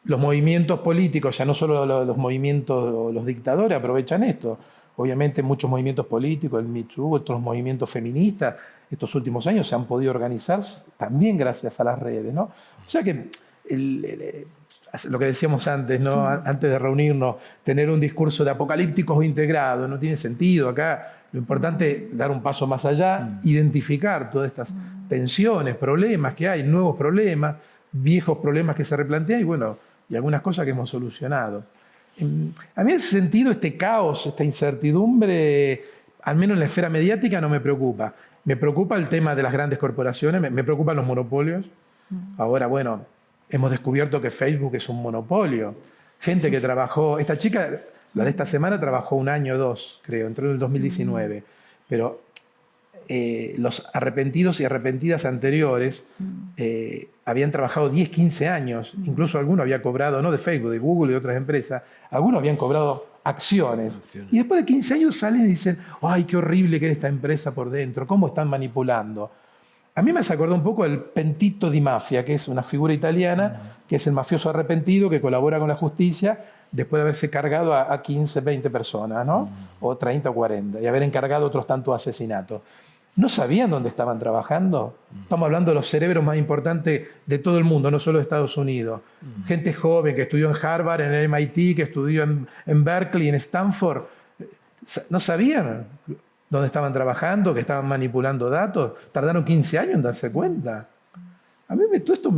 Los movimientos políticos, ya no solo los movimientos, los dictadores aprovechan esto. Obviamente muchos movimientos políticos, el Me Too, otros movimientos feministas, estos últimos años se han podido organizar también gracias a las redes, ¿no? O sea que lo que decíamos antes, ¿no? Antes de reunirnos, tener un discurso de apocalípticos integrado no tiene sentido. Acá lo importante es dar un paso más allá, identificar todas estas tensiones, problemas que hay, nuevos problemas, viejos problemas que se replantean y bueno, y algunas cosas que hemos solucionado. A mí en ese sentido este caos, esta incertidumbre, al menos en la esfera mediática no me preocupa. Me preocupa el tema de las grandes corporaciones, me preocupan los monopolios. Ahora, bueno, hemos descubierto que Facebook es un monopolio. Gente que trabajó, esta chica, la de esta semana, trabajó 1 año o 2, creo, entró en el 2019. Pero los arrepentidos y arrepentidas anteriores habían trabajado 10, 15 años, incluso alguno había cobrado, no de Facebook, de Google y de otras empresas, algunos habían cobrado acciones. Y después de 15 años salen y dicen, ¡ay, qué horrible que era esta empresa por dentro! ¿Cómo están manipulando? A mí me hace acordar un poco el Pentito di Mafia, que es una figura italiana, que es el mafioso arrepentido que colabora con la justicia después de haberse cargado a 15, 20 personas, ¿no? O 30 o 40, y haber encargado otros tantos asesinatos. ¿No sabían dónde estaban trabajando? Estamos hablando de los cerebros más importantes de todo el mundo, no solo de Estados Unidos. Gente joven que estudió en Harvard, en el MIT, que estudió en Berkeley, en Stanford. ¿No sabían dónde estaban trabajando, que estaban manipulando datos? Tardaron 15 años en darse cuenta. A mí todo esto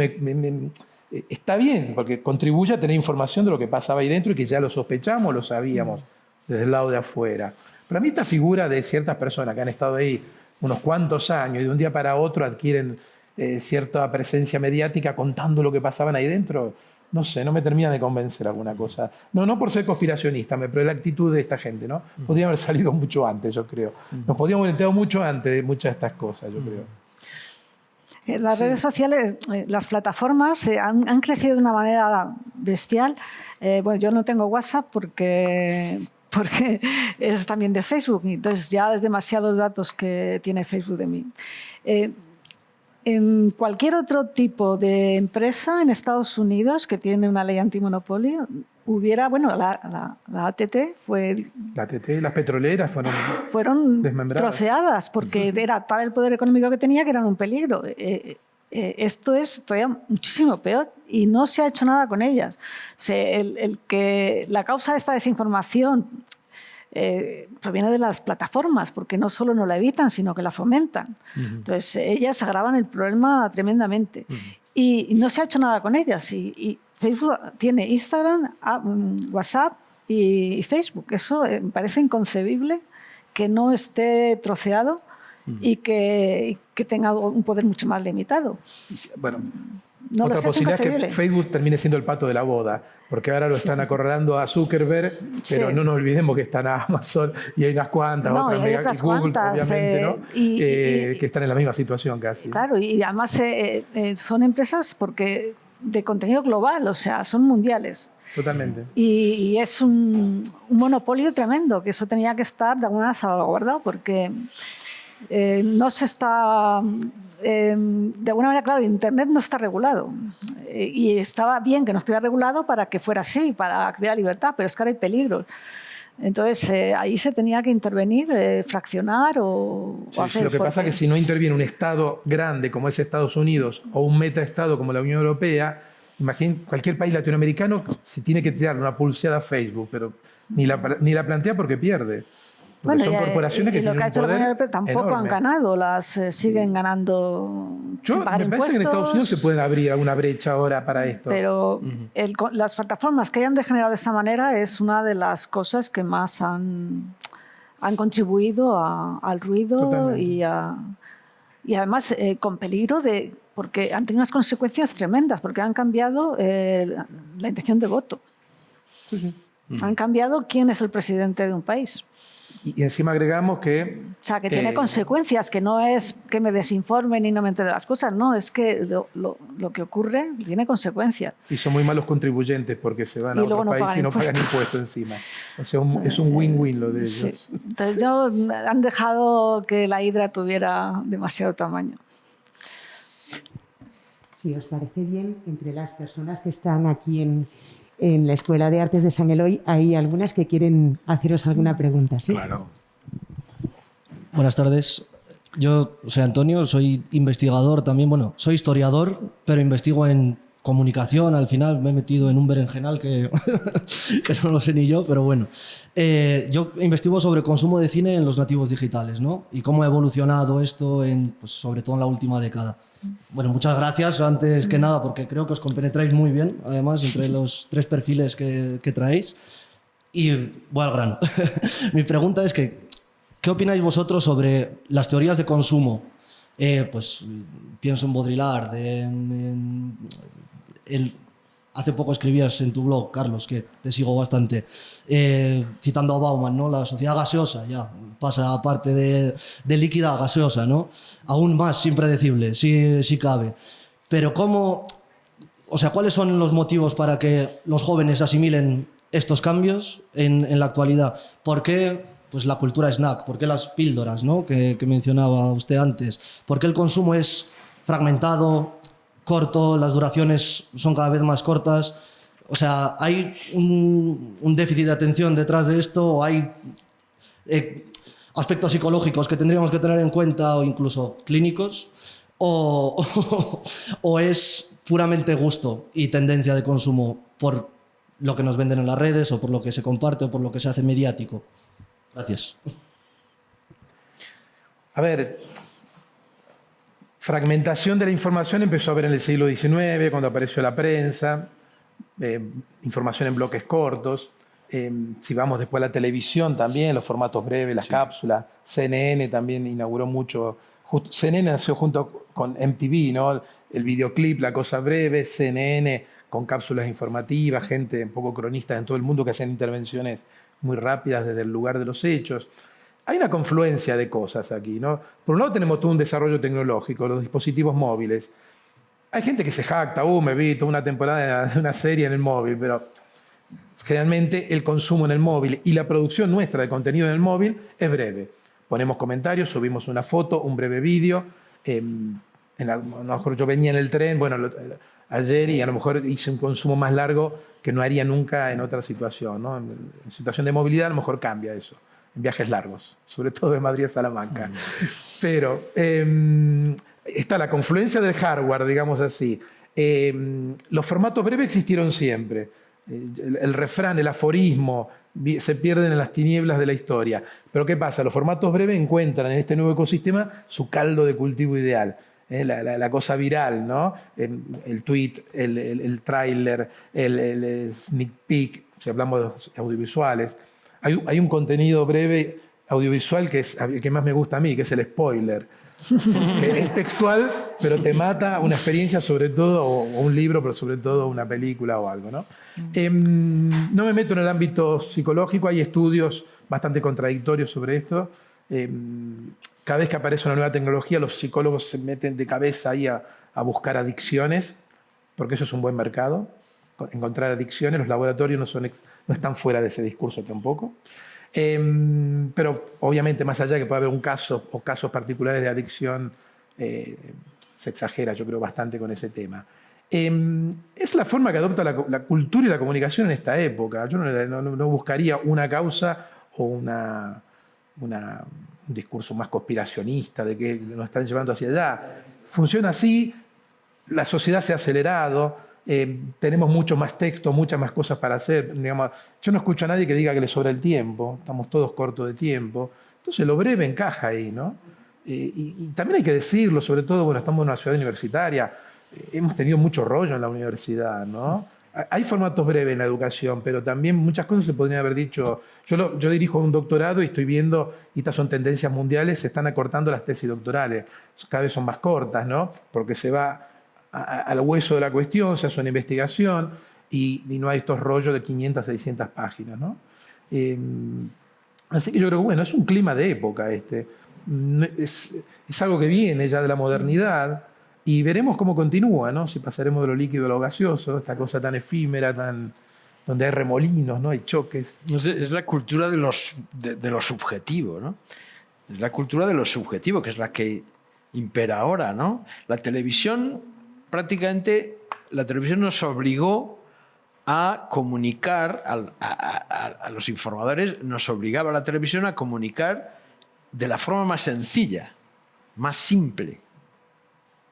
está bien, porque contribuye a tener información de lo que pasaba ahí dentro y que ya lo sospechamos, lo sabíamos desde el lado de afuera. Pero a mí esta figura de ciertas personas que han estado ahí unos cuantos años y de un día para otro adquieren cierta presencia mediática contando lo que pasaban ahí dentro, no sé, no me termina de convencer alguna cosa. No por ser conspiracionista, pero la actitud de esta gente, ¿no? Podría haber salido mucho antes, yo creo. Nos podríamos haber enterado mucho antes de muchas de estas cosas, yo creo. Las redes sociales, las plataformas han crecido de una manera bestial. Bueno, yo no tengo WhatsApp porque es también de Facebook, entonces ya es demasiados datos que tiene Facebook de mí. En cualquier otro tipo de empresa en Estados Unidos que tiene una ley antimonopolio, hubiera, bueno, la ATT fue... La ATT y las petroleras fueron desmembradas, troceadas porque era tal el poder económico que tenía que eran un peligro. Esto es todavía muchísimo peor y no se ha hecho nada con ellas. La causa de esta desinformación proviene de las plataformas, porque no solo no la evitan, sino que la fomentan. Entonces, ellas agravan el problema tremendamente. Y no se ha hecho nada con ellas. Y Facebook tiene Instagram, WhatsApp y Facebook. Eso me parece inconcebible que no esté troceado y que tenga un poder mucho más limitado. Bueno, no otra posibilidad es que Facebook termine siendo el pato de la boda, porque ahora lo están acorralando a Zuckerberg, pero no nos olvidemos que están a Amazon y hay unas cuantas, otras Google, obviamente, ¿no? Que están en la misma situación casi. Claro, y además son empresas de contenido global, o sea, son mundiales. Totalmente. Y es un monopolio tremendo, que eso tenía que estar de alguna manera salvaguardado, porque no se está... de alguna manera, claro, Internet no está regulado. Y estaba bien que no estuviera regulado para que fuera así, para crear libertad, pero es que ahora hay peligros. Entonces, ahí se tenía que intervenir, fraccionar o hacer... Lo que pasa es que si no interviene un Estado grande como es Estados Unidos o un metaestado como la Unión Europea, imaginen, cualquier país latinoamericano si tiene que tirar una pulseada a Facebook, pero ni la plantea porque pierde. Bueno, son corporaciones que lo tienen que ha hecho un la Comunidad poder Europea tampoco enorme. Han ganado, siguen ganando sin pagar Me parece impuestos. que en Estados Unidos se puede abrir alguna brecha ahora para esto. Pero las plataformas que hayan degenerado de esa manera es una de las cosas que más han contribuido al ruido y además con peligro porque han tenido unas consecuencias tremendas, porque han cambiado la intención de voto. Han cambiado quién es el presidente de un país. Y encima agregamos que... O sea, que tiene consecuencias, que no es que me desinformen y no me entere de las cosas, no, es que lo que ocurre tiene consecuencias. Y son muy malos contribuyentes porque se van a otro país y no pagan impuestos encima. O sea, es un win-win lo de ellos. Sí. Entonces han dejado que la hidra tuviera demasiado tamaño. Si os parece bien, entre las personas que están aquí en la Escuela de Artes de San Eloy hay algunas que quieren haceros alguna pregunta, ¿sí? Claro. Buenas tardes. Yo soy Antonio, soy investigador también, bueno, soy historiador, pero investigo en comunicación. Al final me he metido en un berenjenal que no lo sé ni yo, pero bueno. Yo investigo sobre consumo de cine en los nativos digitales, ¿no? Y cómo ha evolucionado esto, pues, sobre todo en la última década. Bueno, muchas gracias antes que nada porque creo que os compenetráis muy bien, además, entre los 3 perfiles que traéis. Y voy al grano. Mi pregunta es que, ¿qué opináis vosotros sobre las teorías de consumo? Pues pienso en Baudrillard, hace poco escribías en tu blog, Carlos, que te sigo bastante, citando a Bauman, ¿no? La sociedad gaseosa ya pasa aparte de líquida a gaseosa, ¿no? Aún más impredecible, si cabe. Pero ¿cuáles son los motivos para que los jóvenes asimilen estos cambios en la actualidad? ¿Por qué pues, la cultura snack? ¿Por qué las píldoras, ¿no? que mencionaba usted antes? ¿Por qué el consumo es fragmentado, corto, las duraciones son cada vez más cortas? O sea, ¿hay un déficit de atención detrás de esto? ¿O hay aspectos psicológicos que tendríamos que tener en cuenta o incluso clínicos? ¿O es puramente gusto y tendencia de consumo por lo que nos venden en las redes o por lo que se comparte o por lo que se hace mediático? Gracias. A ver, fragmentación de la información empezó a haber en el siglo XIX, cuando apareció la prensa, información en bloques cortos. Si vamos después a la televisión también, los formatos breves, las cápsulas. CNN también inauguró mucho. CNN nació junto con MTV, ¿no? El videoclip, la cosa breve, CNN con cápsulas informativas, gente un poco cronista en todo el mundo que hacían intervenciones muy rápidas desde el lugar de los hechos. Hay una confluencia de cosas aquí, ¿no? Por un lado tenemos todo un desarrollo tecnológico, los dispositivos móviles. Hay gente que se jacta, me vi toda una temporada de una serie en el móvil, pero generalmente el consumo en el móvil y la producción nuestra de contenido en el móvil es breve. Ponemos comentarios, subimos una foto, un breve vídeo. A lo mejor yo venía en el tren, ayer, y a lo mejor hice un consumo más largo que no haría nunca en otra situación, ¿no? En situación de movilidad a lo mejor cambia eso, en viajes largos, sobre todo de Madrid a Salamanca. Pero está la confluencia del hardware, digamos así. Los formatos breves existieron siempre. El refrán, el aforismo, se pierden en las tinieblas de la historia. Pero ¿qué pasa? Los formatos breves encuentran en este nuevo ecosistema su caldo de cultivo ideal. La cosa viral, ¿no? El tweet, el tráiler, el sneak peek, si hablamos de audiovisuales. Hay un contenido breve audiovisual que es el que más me gusta a mí, que es el spoiler. Que es textual, pero te mata una experiencia sobre todo, o un libro, pero sobre todo una película o algo, ¿no? No me meto en el ámbito psicológico, hay estudios bastante contradictorios sobre esto. Cada vez que aparece una nueva tecnología, los psicólogos se meten de cabeza ahí a buscar adicciones, porque eso es un buen mercado, encontrar adicciones. Los laboratorios no están fuera de ese discurso tampoco. Pero obviamente, más allá de que pueda haber un caso o casos particulares de adicción, se exagera, yo creo, bastante con ese tema. Es la forma que adopta la cultura y la comunicación en esta época. Yo no buscaría una causa o un discurso más conspiracionista de que nos están llevando hacia allá. Funciona así, la sociedad se ha acelerado, tenemos mucho más texto, muchas más cosas para hacer. Digamos, yo no escucho a nadie que diga que le sobra el tiempo, estamos todos cortos de tiempo. Entonces lo breve encaja ahí, ¿no? Y también hay que decirlo, sobre todo, bueno, estamos en una ciudad universitaria, hemos tenido mucho rollo en la universidad, ¿no? Hay formatos breves en la educación, pero también muchas cosas se podrían haber dicho. Yo dirijo un doctorado y estoy viendo, y estas son tendencias mundiales, se están acortando las tesis doctorales, cada vez son más cortas, ¿no? Porque se va al hueso de la cuestión, se hace una investigación y no hay estos rollos de 500, 600 páginas, ¿no? Así que yo creo que, bueno, es un clima de época este. Es algo que viene ya de la modernidad y veremos cómo continúa, ¿no? Si pasaremos de lo líquido a lo gaseoso, esta cosa tan efímera, donde hay remolinos, ¿no? Hay choques. Es la cultura de lo subjetivo, ¿no? Es la cultura de lo subjetivo, que es la que impera ahora, ¿no? La televisión, prácticamente, la televisión nos obligó a comunicar, a los informadores, nos obligaba la televisión a comunicar de la forma más sencilla, más simple.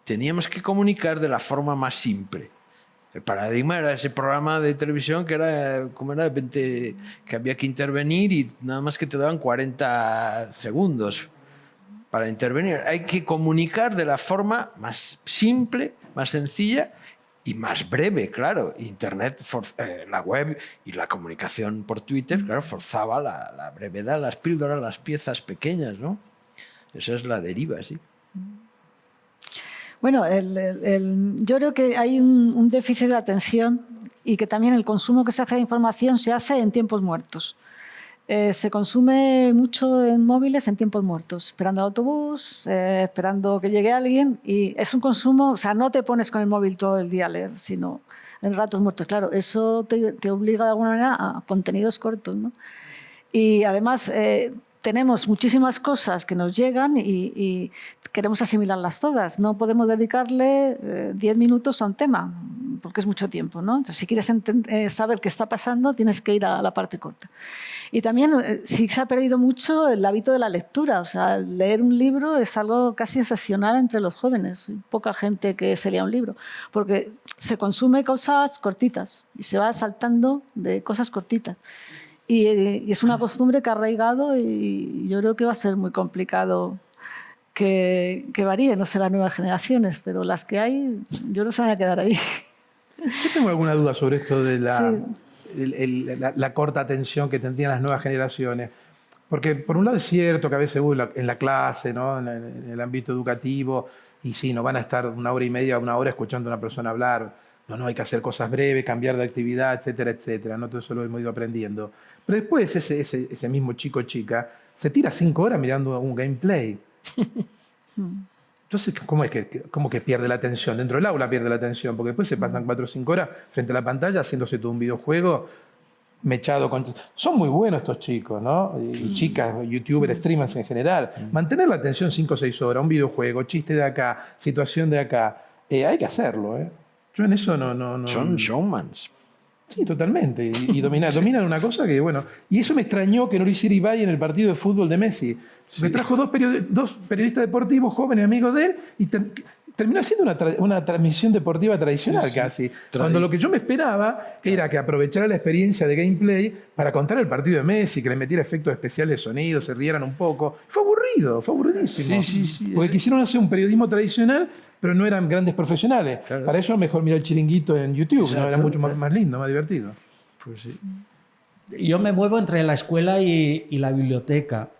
Teníamos que comunicar de la forma más simple. El paradigma era ese programa de televisión que era, ¿cómo era? Que había que intervenir y nada más que te daban 40 segundos para intervenir. Hay que comunicar de la forma más simple, más sencilla y más breve, claro. Internet, la web y la comunicación por Twitter, claro, forzaba la brevedad, las píldoras, las piezas pequeñas, ¿no? Esa es la deriva, sí. Bueno, yo creo que hay un déficit de atención y que también el consumo que se hace de información se hace en tiempos muertos. Se consume mucho en móviles en tiempos muertos, esperando el autobús, esperando que llegue alguien, y es un consumo, o sea, no te pones con el móvil todo el día a leer, sino en ratos muertos. Claro, eso te obliga de alguna manera a contenidos cortos, ¿no? Y además tenemos muchísimas cosas que nos llegan y queremos asimilarlas todas. No podemos dedicarle 10 minutos a un tema, porque es mucho tiempo, ¿no? Entonces, si quieres saber qué está pasando, tienes que ir a la parte corta. Y también sí se ha perdido mucho el hábito de la lectura. O sea, leer un libro es algo casi excepcional entre los jóvenes. Hay poca gente que se lea un libro, porque se consume cosas cortitas y se va saltando de cosas cortitas. Y es una costumbre que ha arraigado y yo creo que va a ser muy complicado que varíe, no sé las nuevas generaciones, pero las que hay, yo no se van a quedar ahí. Yo tengo alguna duda sobre esto de la corta atención que tendrían las nuevas generaciones. Porque por un lado es cierto que a veces en la clase, ¿no? en el ámbito educativo, y sí, no van a estar 1 hora y media, 1 hora escuchando a una persona hablar. No, hay que hacer cosas breves, cambiar de actividad, etcétera, etcétera. ¿No? Todo eso lo hemos ido aprendiendo. Pero después ese mismo chico o chica se tira 5 horas mirando un gameplay. Entonces, ¿cómo que pierde la atención? Dentro del aula pierde la atención, porque después se pasan 4 o 5 horas frente a la pantalla haciéndose todo un videojuego mechado con... Son muy buenos estos chicos, ¿no? Y chicas, youtubers, streamers en general. Mantener la atención 5 o 6 horas, un videojuego, chiste de acá, situación de acá, hay que hacerlo, ¿eh? Yo en eso no... Son showmans. Sí, totalmente. Y dominan una cosa que, bueno... Y eso me extrañó que no lo hiciera Ibai en el partido de fútbol de Messi. Sí. Me trajo dos periodistas deportivos jóvenes, amigos de él, y terminó haciendo una transmisión deportiva tradicional, sí, casi. Cuando lo que yo me esperaba era que aprovechara la experiencia de gameplay para contar el partido de Messi, que le metiera efectos especiales de sonido, se rieran un poco. Fue aburridísimo. Sí. Porque quisieron hacer un periodismo tradicional, pero no eran grandes profesionales. Claro. Para eso mejor mirar el Chiringuito en YouTube, ¿no? Era mucho más lindo, más divertido. Pues sí. Yo me muevo entre la escuela y la biblioteca.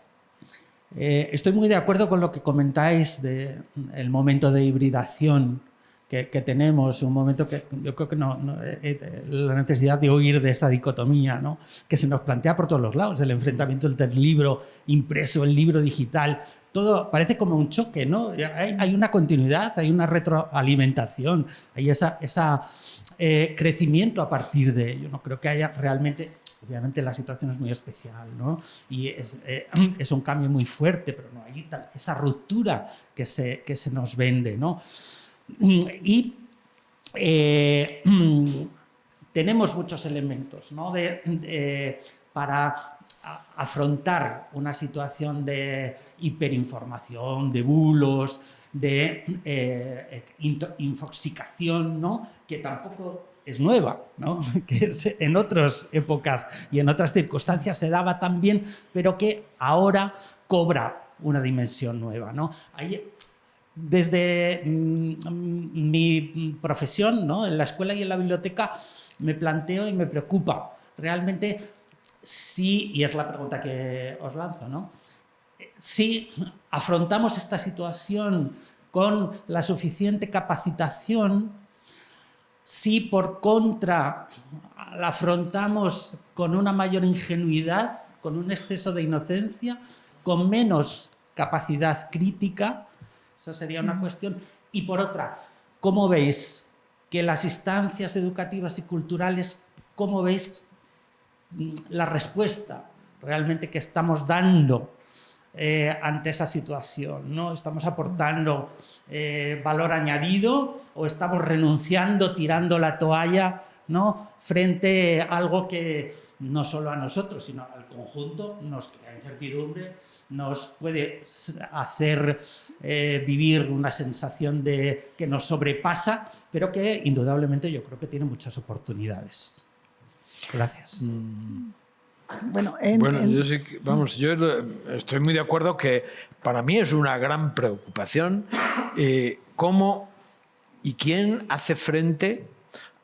Estoy muy de acuerdo con lo que comentáis del momento de hibridación que tenemos, un momento que yo creo que la necesidad de huir de esa dicotomía, ¿no? Que se nos plantea por todos los lados, el enfrentamiento entre el libro impreso, el libro digital, todo parece como un choque, ¿no? Hay una continuidad, hay una retroalimentación, hay ese crecimiento a partir de ello. No creo que haya realmente... Obviamente la situación es muy especial, ¿no? Y es un cambio muy fuerte, pero no hay esa ruptura que se nos vende, ¿no? Y tenemos muchos elementos, ¿no? para afrontar una situación de hiperinformación, de bulos, de infoxicación, ¿no? Que tampoco es nueva, ¿no? Que en otras épocas y en otras circunstancias se daba también, pero que ahora cobra una dimensión nueva, ¿no? Desde mi profesión, ¿no? En la escuela y en la biblioteca, me planteo y me preocupa realmente si, y es la pregunta que os lanzo, ¿no? Si afrontamos esta situación con la suficiente capacitación, si por contra la afrontamos con una mayor ingenuidad, con un exceso de inocencia, con menos capacidad crítica, esa sería una cuestión. Y por otra, ¿cómo veis que las instancias educativas y culturales, cómo veis la respuesta realmente que estamos dando ante esa situación, ¿no? ¿Estamos aportando valor añadido o estamos renunciando, tirando la toalla, ¿no? Frente a algo que no solo a nosotros, sino al conjunto nos crea incertidumbre, nos puede hacer vivir una sensación de que nos sobrepasa, pero que indudablemente yo creo que tiene muchas oportunidades. Gracias. Bueno, yo sí yo estoy muy de acuerdo que para mí es una gran preocupación cómo y quién hace frente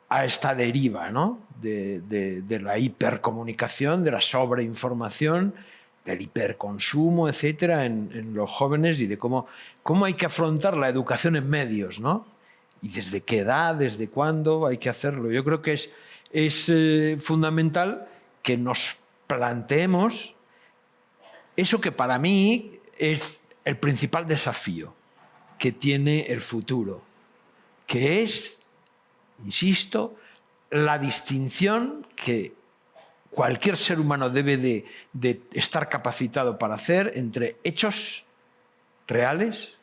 a esta deriva, ¿no? de la hipercomunicación, de la sobreinformación, del hiperconsumo, etcétera, en los jóvenes, y de cómo hay que afrontar la educación en medios, ¿no? Y desde qué edad, desde cuándo hay que hacerlo. Yo creo que es fundamental que nos planteemos eso que para mí es el principal desafío que tiene el futuro, que es, insisto, la distinción que cualquier ser humano debe de estar capacitado para hacer entre hechos reales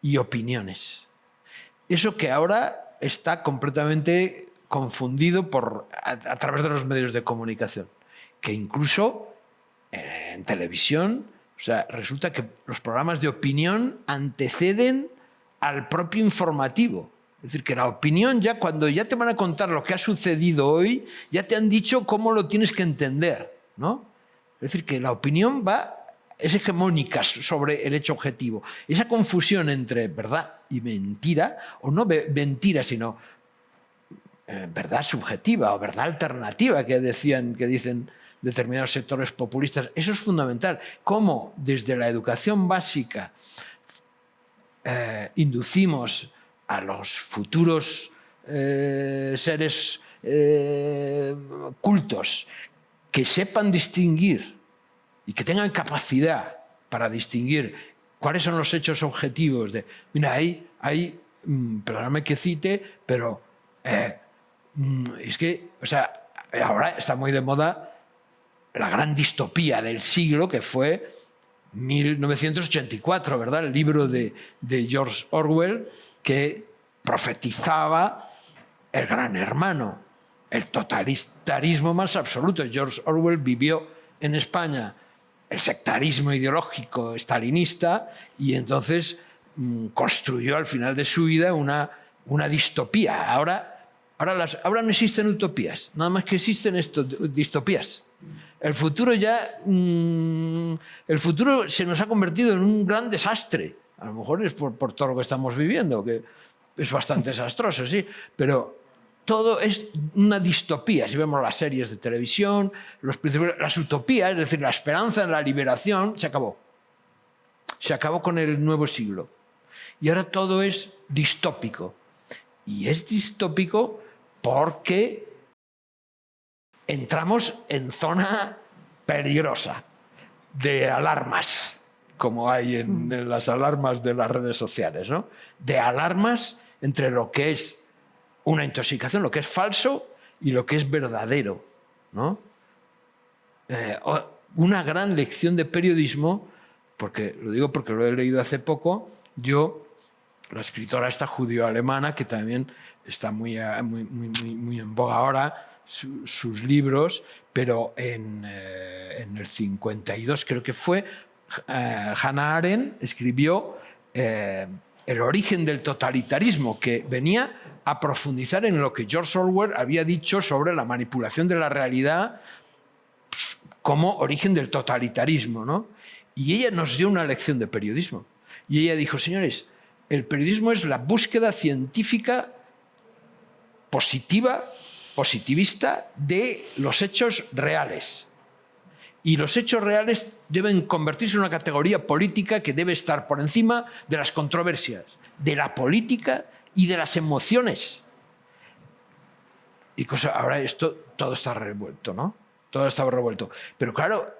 y opiniones. Eso que ahora está completamente confundido a través de los medios de comunicación, que incluso en televisión, o sea, resulta que los programas de opinión anteceden al propio informativo. Es decir, que la opinión ya, cuando ya te van a contar lo que ha sucedido hoy, ya te han dicho cómo lo tienes que entender, ¿no? Es decir, que la opinión es hegemónica sobre el hecho objetivo. Esa confusión entre verdad y mentira, o no mentira, sino verdad subjetiva o verdad alternativa que dicen determinados sectores populistas, eso es fundamental. Cómo desde la educación básica inducimos a los futuros seres cultos que sepan distinguir y que tengan capacidad para distinguir cuáles son los hechos objetivos de, mira, perdóname que cite, pero es que, o sea, ahora está muy de moda la gran distopía del siglo, que fue 1984, ¿verdad? El libro de George Orwell, que profetizaba el Gran Hermano, el totalitarismo más absoluto. George Orwell vivió en España el sectarismo ideológico stalinista y entonces construyó al final de su vida una distopía. Ahora no existen utopías, nada más que existen distopías. El futuro se nos ha convertido en un gran desastre. A lo mejor es por todo lo que estamos viviendo, que es bastante desastroso, sí, pero todo es una distopía. Si vemos las series de televisión, las utopías, es decir, la esperanza en la liberación, se acabó. Se acabó con el nuevo siglo. Y ahora todo es distópico. Y es distópico porque entramos en zona peligrosa de alarmas, como hay en las alarmas de las redes sociales, ¿no? De alarmas entre lo que es una intoxicación, lo que es falso y lo que es verdadero, ¿no? Una gran lección de periodismo, lo digo porque lo he leído hace poco, la escritora esta judío-alemana, que también está muy en boga ahora, sus libros, pero en el 52 creo que fue, Hannah Arendt escribió El origen del totalitarismo, que venía a profundizar en lo que George Orwell había dicho sobre la manipulación de la realidad como origen del totalitarismo, ¿no? Y ella nos dio una lección de periodismo. Y ella dijo, señores, el periodismo es la búsqueda científica positivista de los hechos reales. Y los hechos reales deben convertirse en una categoría política que debe estar por encima de las controversias, de la política y de las emociones. Y ahora esto todo está revuelto, ¿no? Todo está revuelto. Pero claro,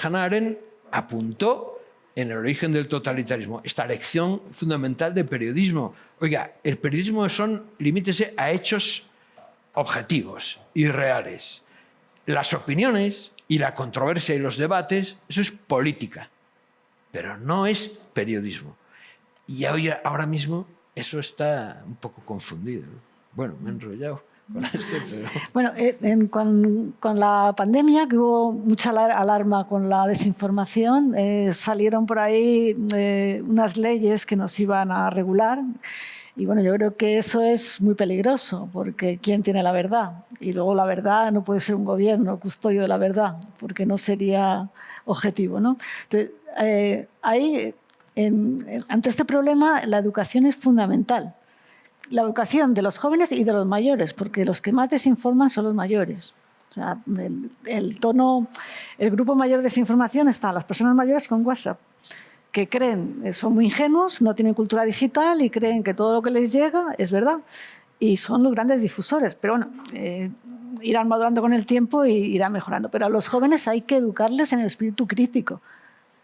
Hannah Arendt apuntó en el origen del totalitarismo esta lección fundamental de periodismo. Oiga, el periodismo limítese a hechos objetivos y reales. Las opiniones y la controversia y los debates, eso es política, pero no es periodismo. Y ahora mismo eso está un poco confundido. Bueno, me he enrollado con esto, pero... Bueno, con la pandemia, que hubo mucha alarma con la desinformación, salieron por ahí unas leyes que nos iban a regular. Y bueno, yo creo que eso es muy peligroso, porque ¿quién tiene la verdad? Y luego la verdad no puede ser un gobierno custodio de la verdad, porque no sería objetivo, ¿no? Entonces, ante este problema, la educación es fundamental. La educación de los jóvenes y de los mayores, porque los que más desinforman son los mayores. O sea, el grupo mayor de desinformación está las personas mayores con WhatsApp, que creen, son muy ingenuos, no tienen cultura digital y creen que todo lo que les llega es verdad. Y son los grandes difusores. Pero bueno, irán madurando con el tiempo y irán mejorando. Pero a los jóvenes hay que educarles en el espíritu crítico.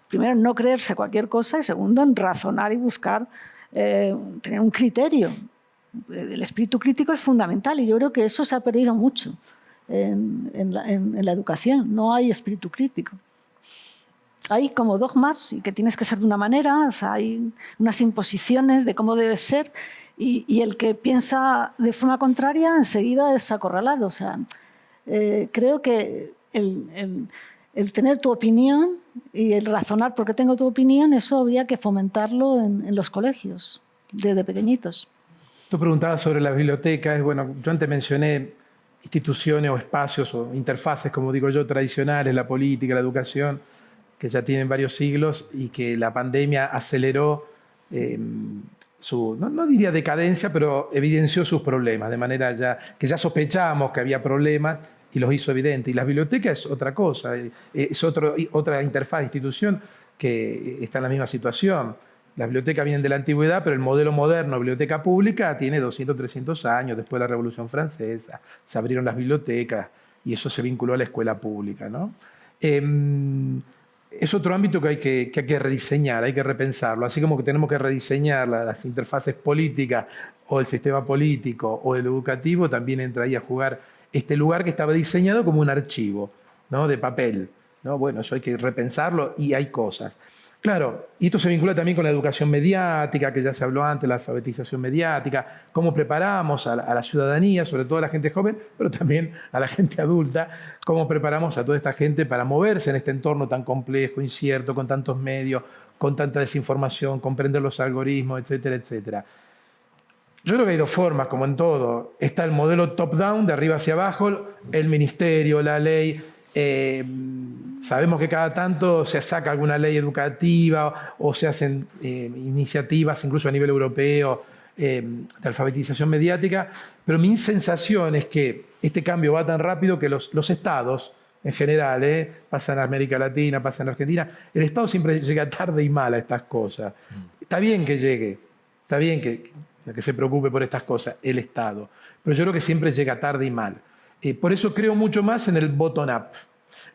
Primero, no creerse cualquier cosa y segundo, en razonar y buscar, tener un criterio. El espíritu crítico es fundamental y yo creo que eso se ha perdido mucho en la educación. No hay espíritu crítico. Hay como dogmas y que tienes que ser de una manera, o sea, hay unas imposiciones de cómo debes ser y el que piensa de forma contraria enseguida es acorralado. O sea, creo que el tener tu opinión y el razonar por qué tengo tu opinión, eso habría que fomentarlo en los colegios desde pequeñitos. Tú preguntabas sobre las bibliotecas. Bueno, yo antes mencioné instituciones o espacios o interfaces, como digo yo, tradicionales, la política, la educación, que ya tienen varios siglos y que la pandemia aceleró no diría decadencia, pero evidenció sus problemas, de manera que ya sospechábamos que había problemas y los hizo evidentes. Y las bibliotecas es otra cosa, es otra interfaz de institución que está en la misma situación. Las bibliotecas vienen de la antigüedad, pero el modelo moderno de biblioteca pública tiene 200, 300 años. Después de la Revolución Francesa se abrieron las bibliotecas y eso se vinculó a la escuela pública, ¿no? Es otro ámbito que hay que rediseñar, hay que repensarlo. Así como que tenemos que rediseñar las interfaces políticas o el sistema político o el educativo, también entra ahí a jugar este lugar que estaba diseñado como un archivo, ¿no? De papel, ¿no? Bueno, eso hay que repensarlo y hay cosas. Claro, y esto se vincula también con la educación mediática, que ya se habló antes, la alfabetización mediática, cómo preparamos a la ciudadanía, sobre todo a la gente joven, pero también a la gente adulta, cómo preparamos a toda esta gente para moverse en este entorno tan complejo, incierto, con tantos medios, con tanta desinformación, comprender los algoritmos, etcétera, etcétera. Yo creo que hay dos formas, como en todo. Está el modelo top-down, de arriba hacia abajo, el ministerio, la ley. Sabemos que cada tanto se saca alguna ley educativa o se hacen iniciativas, incluso a nivel europeo, de alfabetización mediática, pero mi sensación es que este cambio va tan rápido que los estados, en general, pasa en América Latina, pasa en Argentina, el Estado siempre llega tarde y mal a estas cosas. Está bien que llegue, está bien que se preocupe por estas cosas, el Estado, pero yo creo que siempre llega tarde y mal. Por eso creo mucho más en el bottom-up,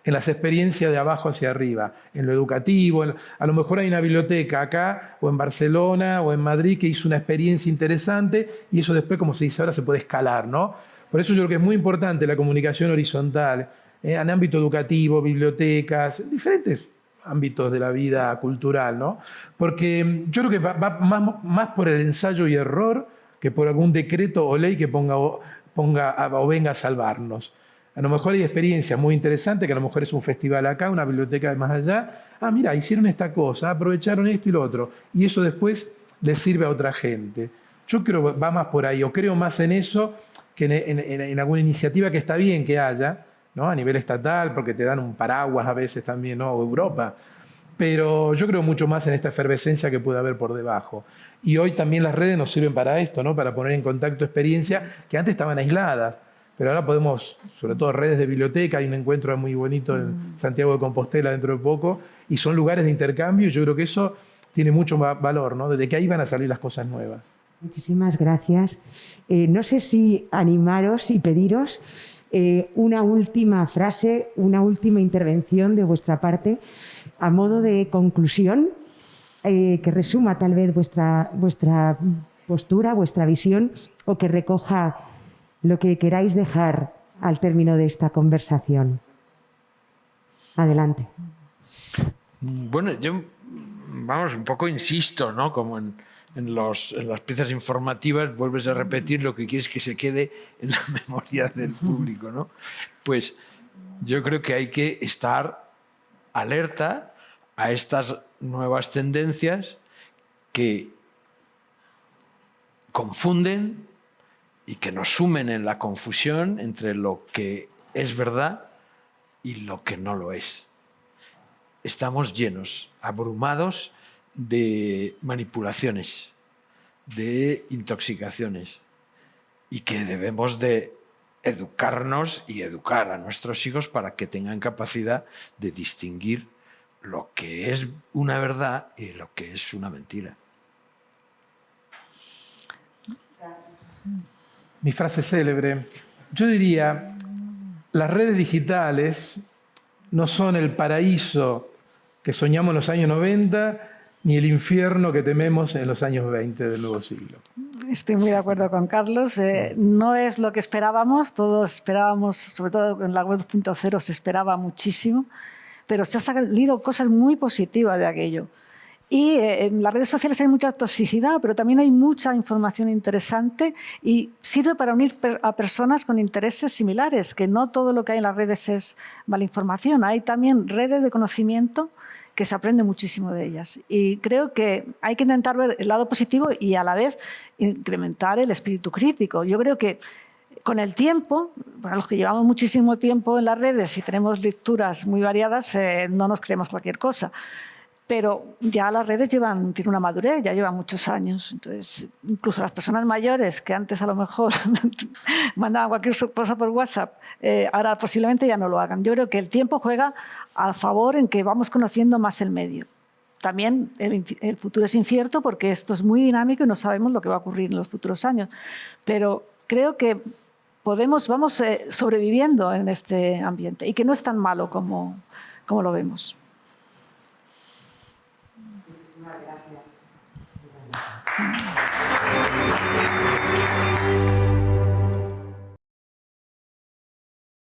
en las experiencias de abajo hacia arriba, en lo educativo. A lo mejor hay una biblioteca acá, o en Barcelona, o en Madrid, que hizo una experiencia interesante, y eso después, como se dice ahora, se puede escalar, ¿no? Por eso yo creo que es muy importante la comunicación horizontal, en ámbito educativo, bibliotecas, diferentes ámbitos de la vida cultural, ¿no? Porque yo creo que va más por el ensayo y error que por algún decreto o ley que ponga o venga a salvarnos. A lo mejor hay experiencias muy interesantes, que a lo mejor es un festival acá, una biblioteca de más allá. Ah, mira, hicieron esta cosa, aprovecharon esto y lo otro. Y eso después les sirve a otra gente. Yo creo que va más por ahí, o creo más en eso que en alguna iniciativa que está bien que haya, ¿no? A nivel estatal, porque te dan un paraguas a veces también, ¿no? O Europa. Pero yo creo mucho más en esta efervescencia que puede haber por debajo. Y hoy también las redes nos sirven para esto, ¿no? Para poner en contacto experiencias que antes estaban aisladas. Pero ahora podemos, sobre todo redes de biblioteca, hay un encuentro muy bonito en Santiago de Compostela dentro de poco, y son lugares de intercambio, y yo creo que eso tiene mucho valor, ¿no? Desde que ahí van a salir las cosas nuevas. Muchísimas gracias. No sé si animaros y pediros una última frase, una última intervención de vuestra parte, a modo de conclusión, que resuma tal vez vuestra postura, vuestra visión, o que recoja lo que queráis dejar al término de esta conversación. Adelante. Bueno, yo, vamos, un poco insisto, ¿no? Como en las piezas informativas vuelves a repetir lo que quieres que se quede en la memoria del público, ¿no? Pues yo creo que hay que estar alerta a estas nuevas tendencias que confunden y que nos sumen en la confusión entre lo que es verdad y lo que no lo es. Estamos llenos, abrumados de manipulaciones, de intoxicaciones, y que debemos de educarnos y educar a nuestros hijos para que tengan capacidad de distinguir lo que es una verdad y lo que es una mentira. Mi frase célebre, yo diría, las redes digitales no son el paraíso que soñamos en los años 90, ni el infierno que tememos en los años 20 del nuevo siglo. Estoy muy de acuerdo con Carlos. No es lo que esperábamos, todos esperábamos, sobre todo en la web 2.0 se esperaba muchísimo, pero se han salido cosas muy positivas de aquello. Y en las redes sociales hay mucha toxicidad, pero también hay mucha información interesante y sirve para unir a personas con intereses similares, que no todo lo que hay en las redes es mala información. Hay también redes de conocimiento que se aprende muchísimo de ellas. Y creo que hay que intentar ver el lado positivo y a la vez incrementar el espíritu crítico. Yo creo que con el tiempo, para los que llevamos muchísimo tiempo en las redes y tenemos lecturas muy variadas, no nos creemos cualquier cosa. Pero ya las redes tienen una madurez, ya llevan muchos años. Entonces, incluso las personas mayores que antes a lo mejor mandaban cualquier cosa por WhatsApp, ahora posiblemente ya no lo hagan. Yo creo que el tiempo juega a favor en que vamos conociendo más el medio. También el futuro es incierto porque esto es muy dinámico y no sabemos lo que va a ocurrir en los futuros años. Pero creo que vamos sobreviviendo en este ambiente y que no es tan malo como lo vemos. Gracias.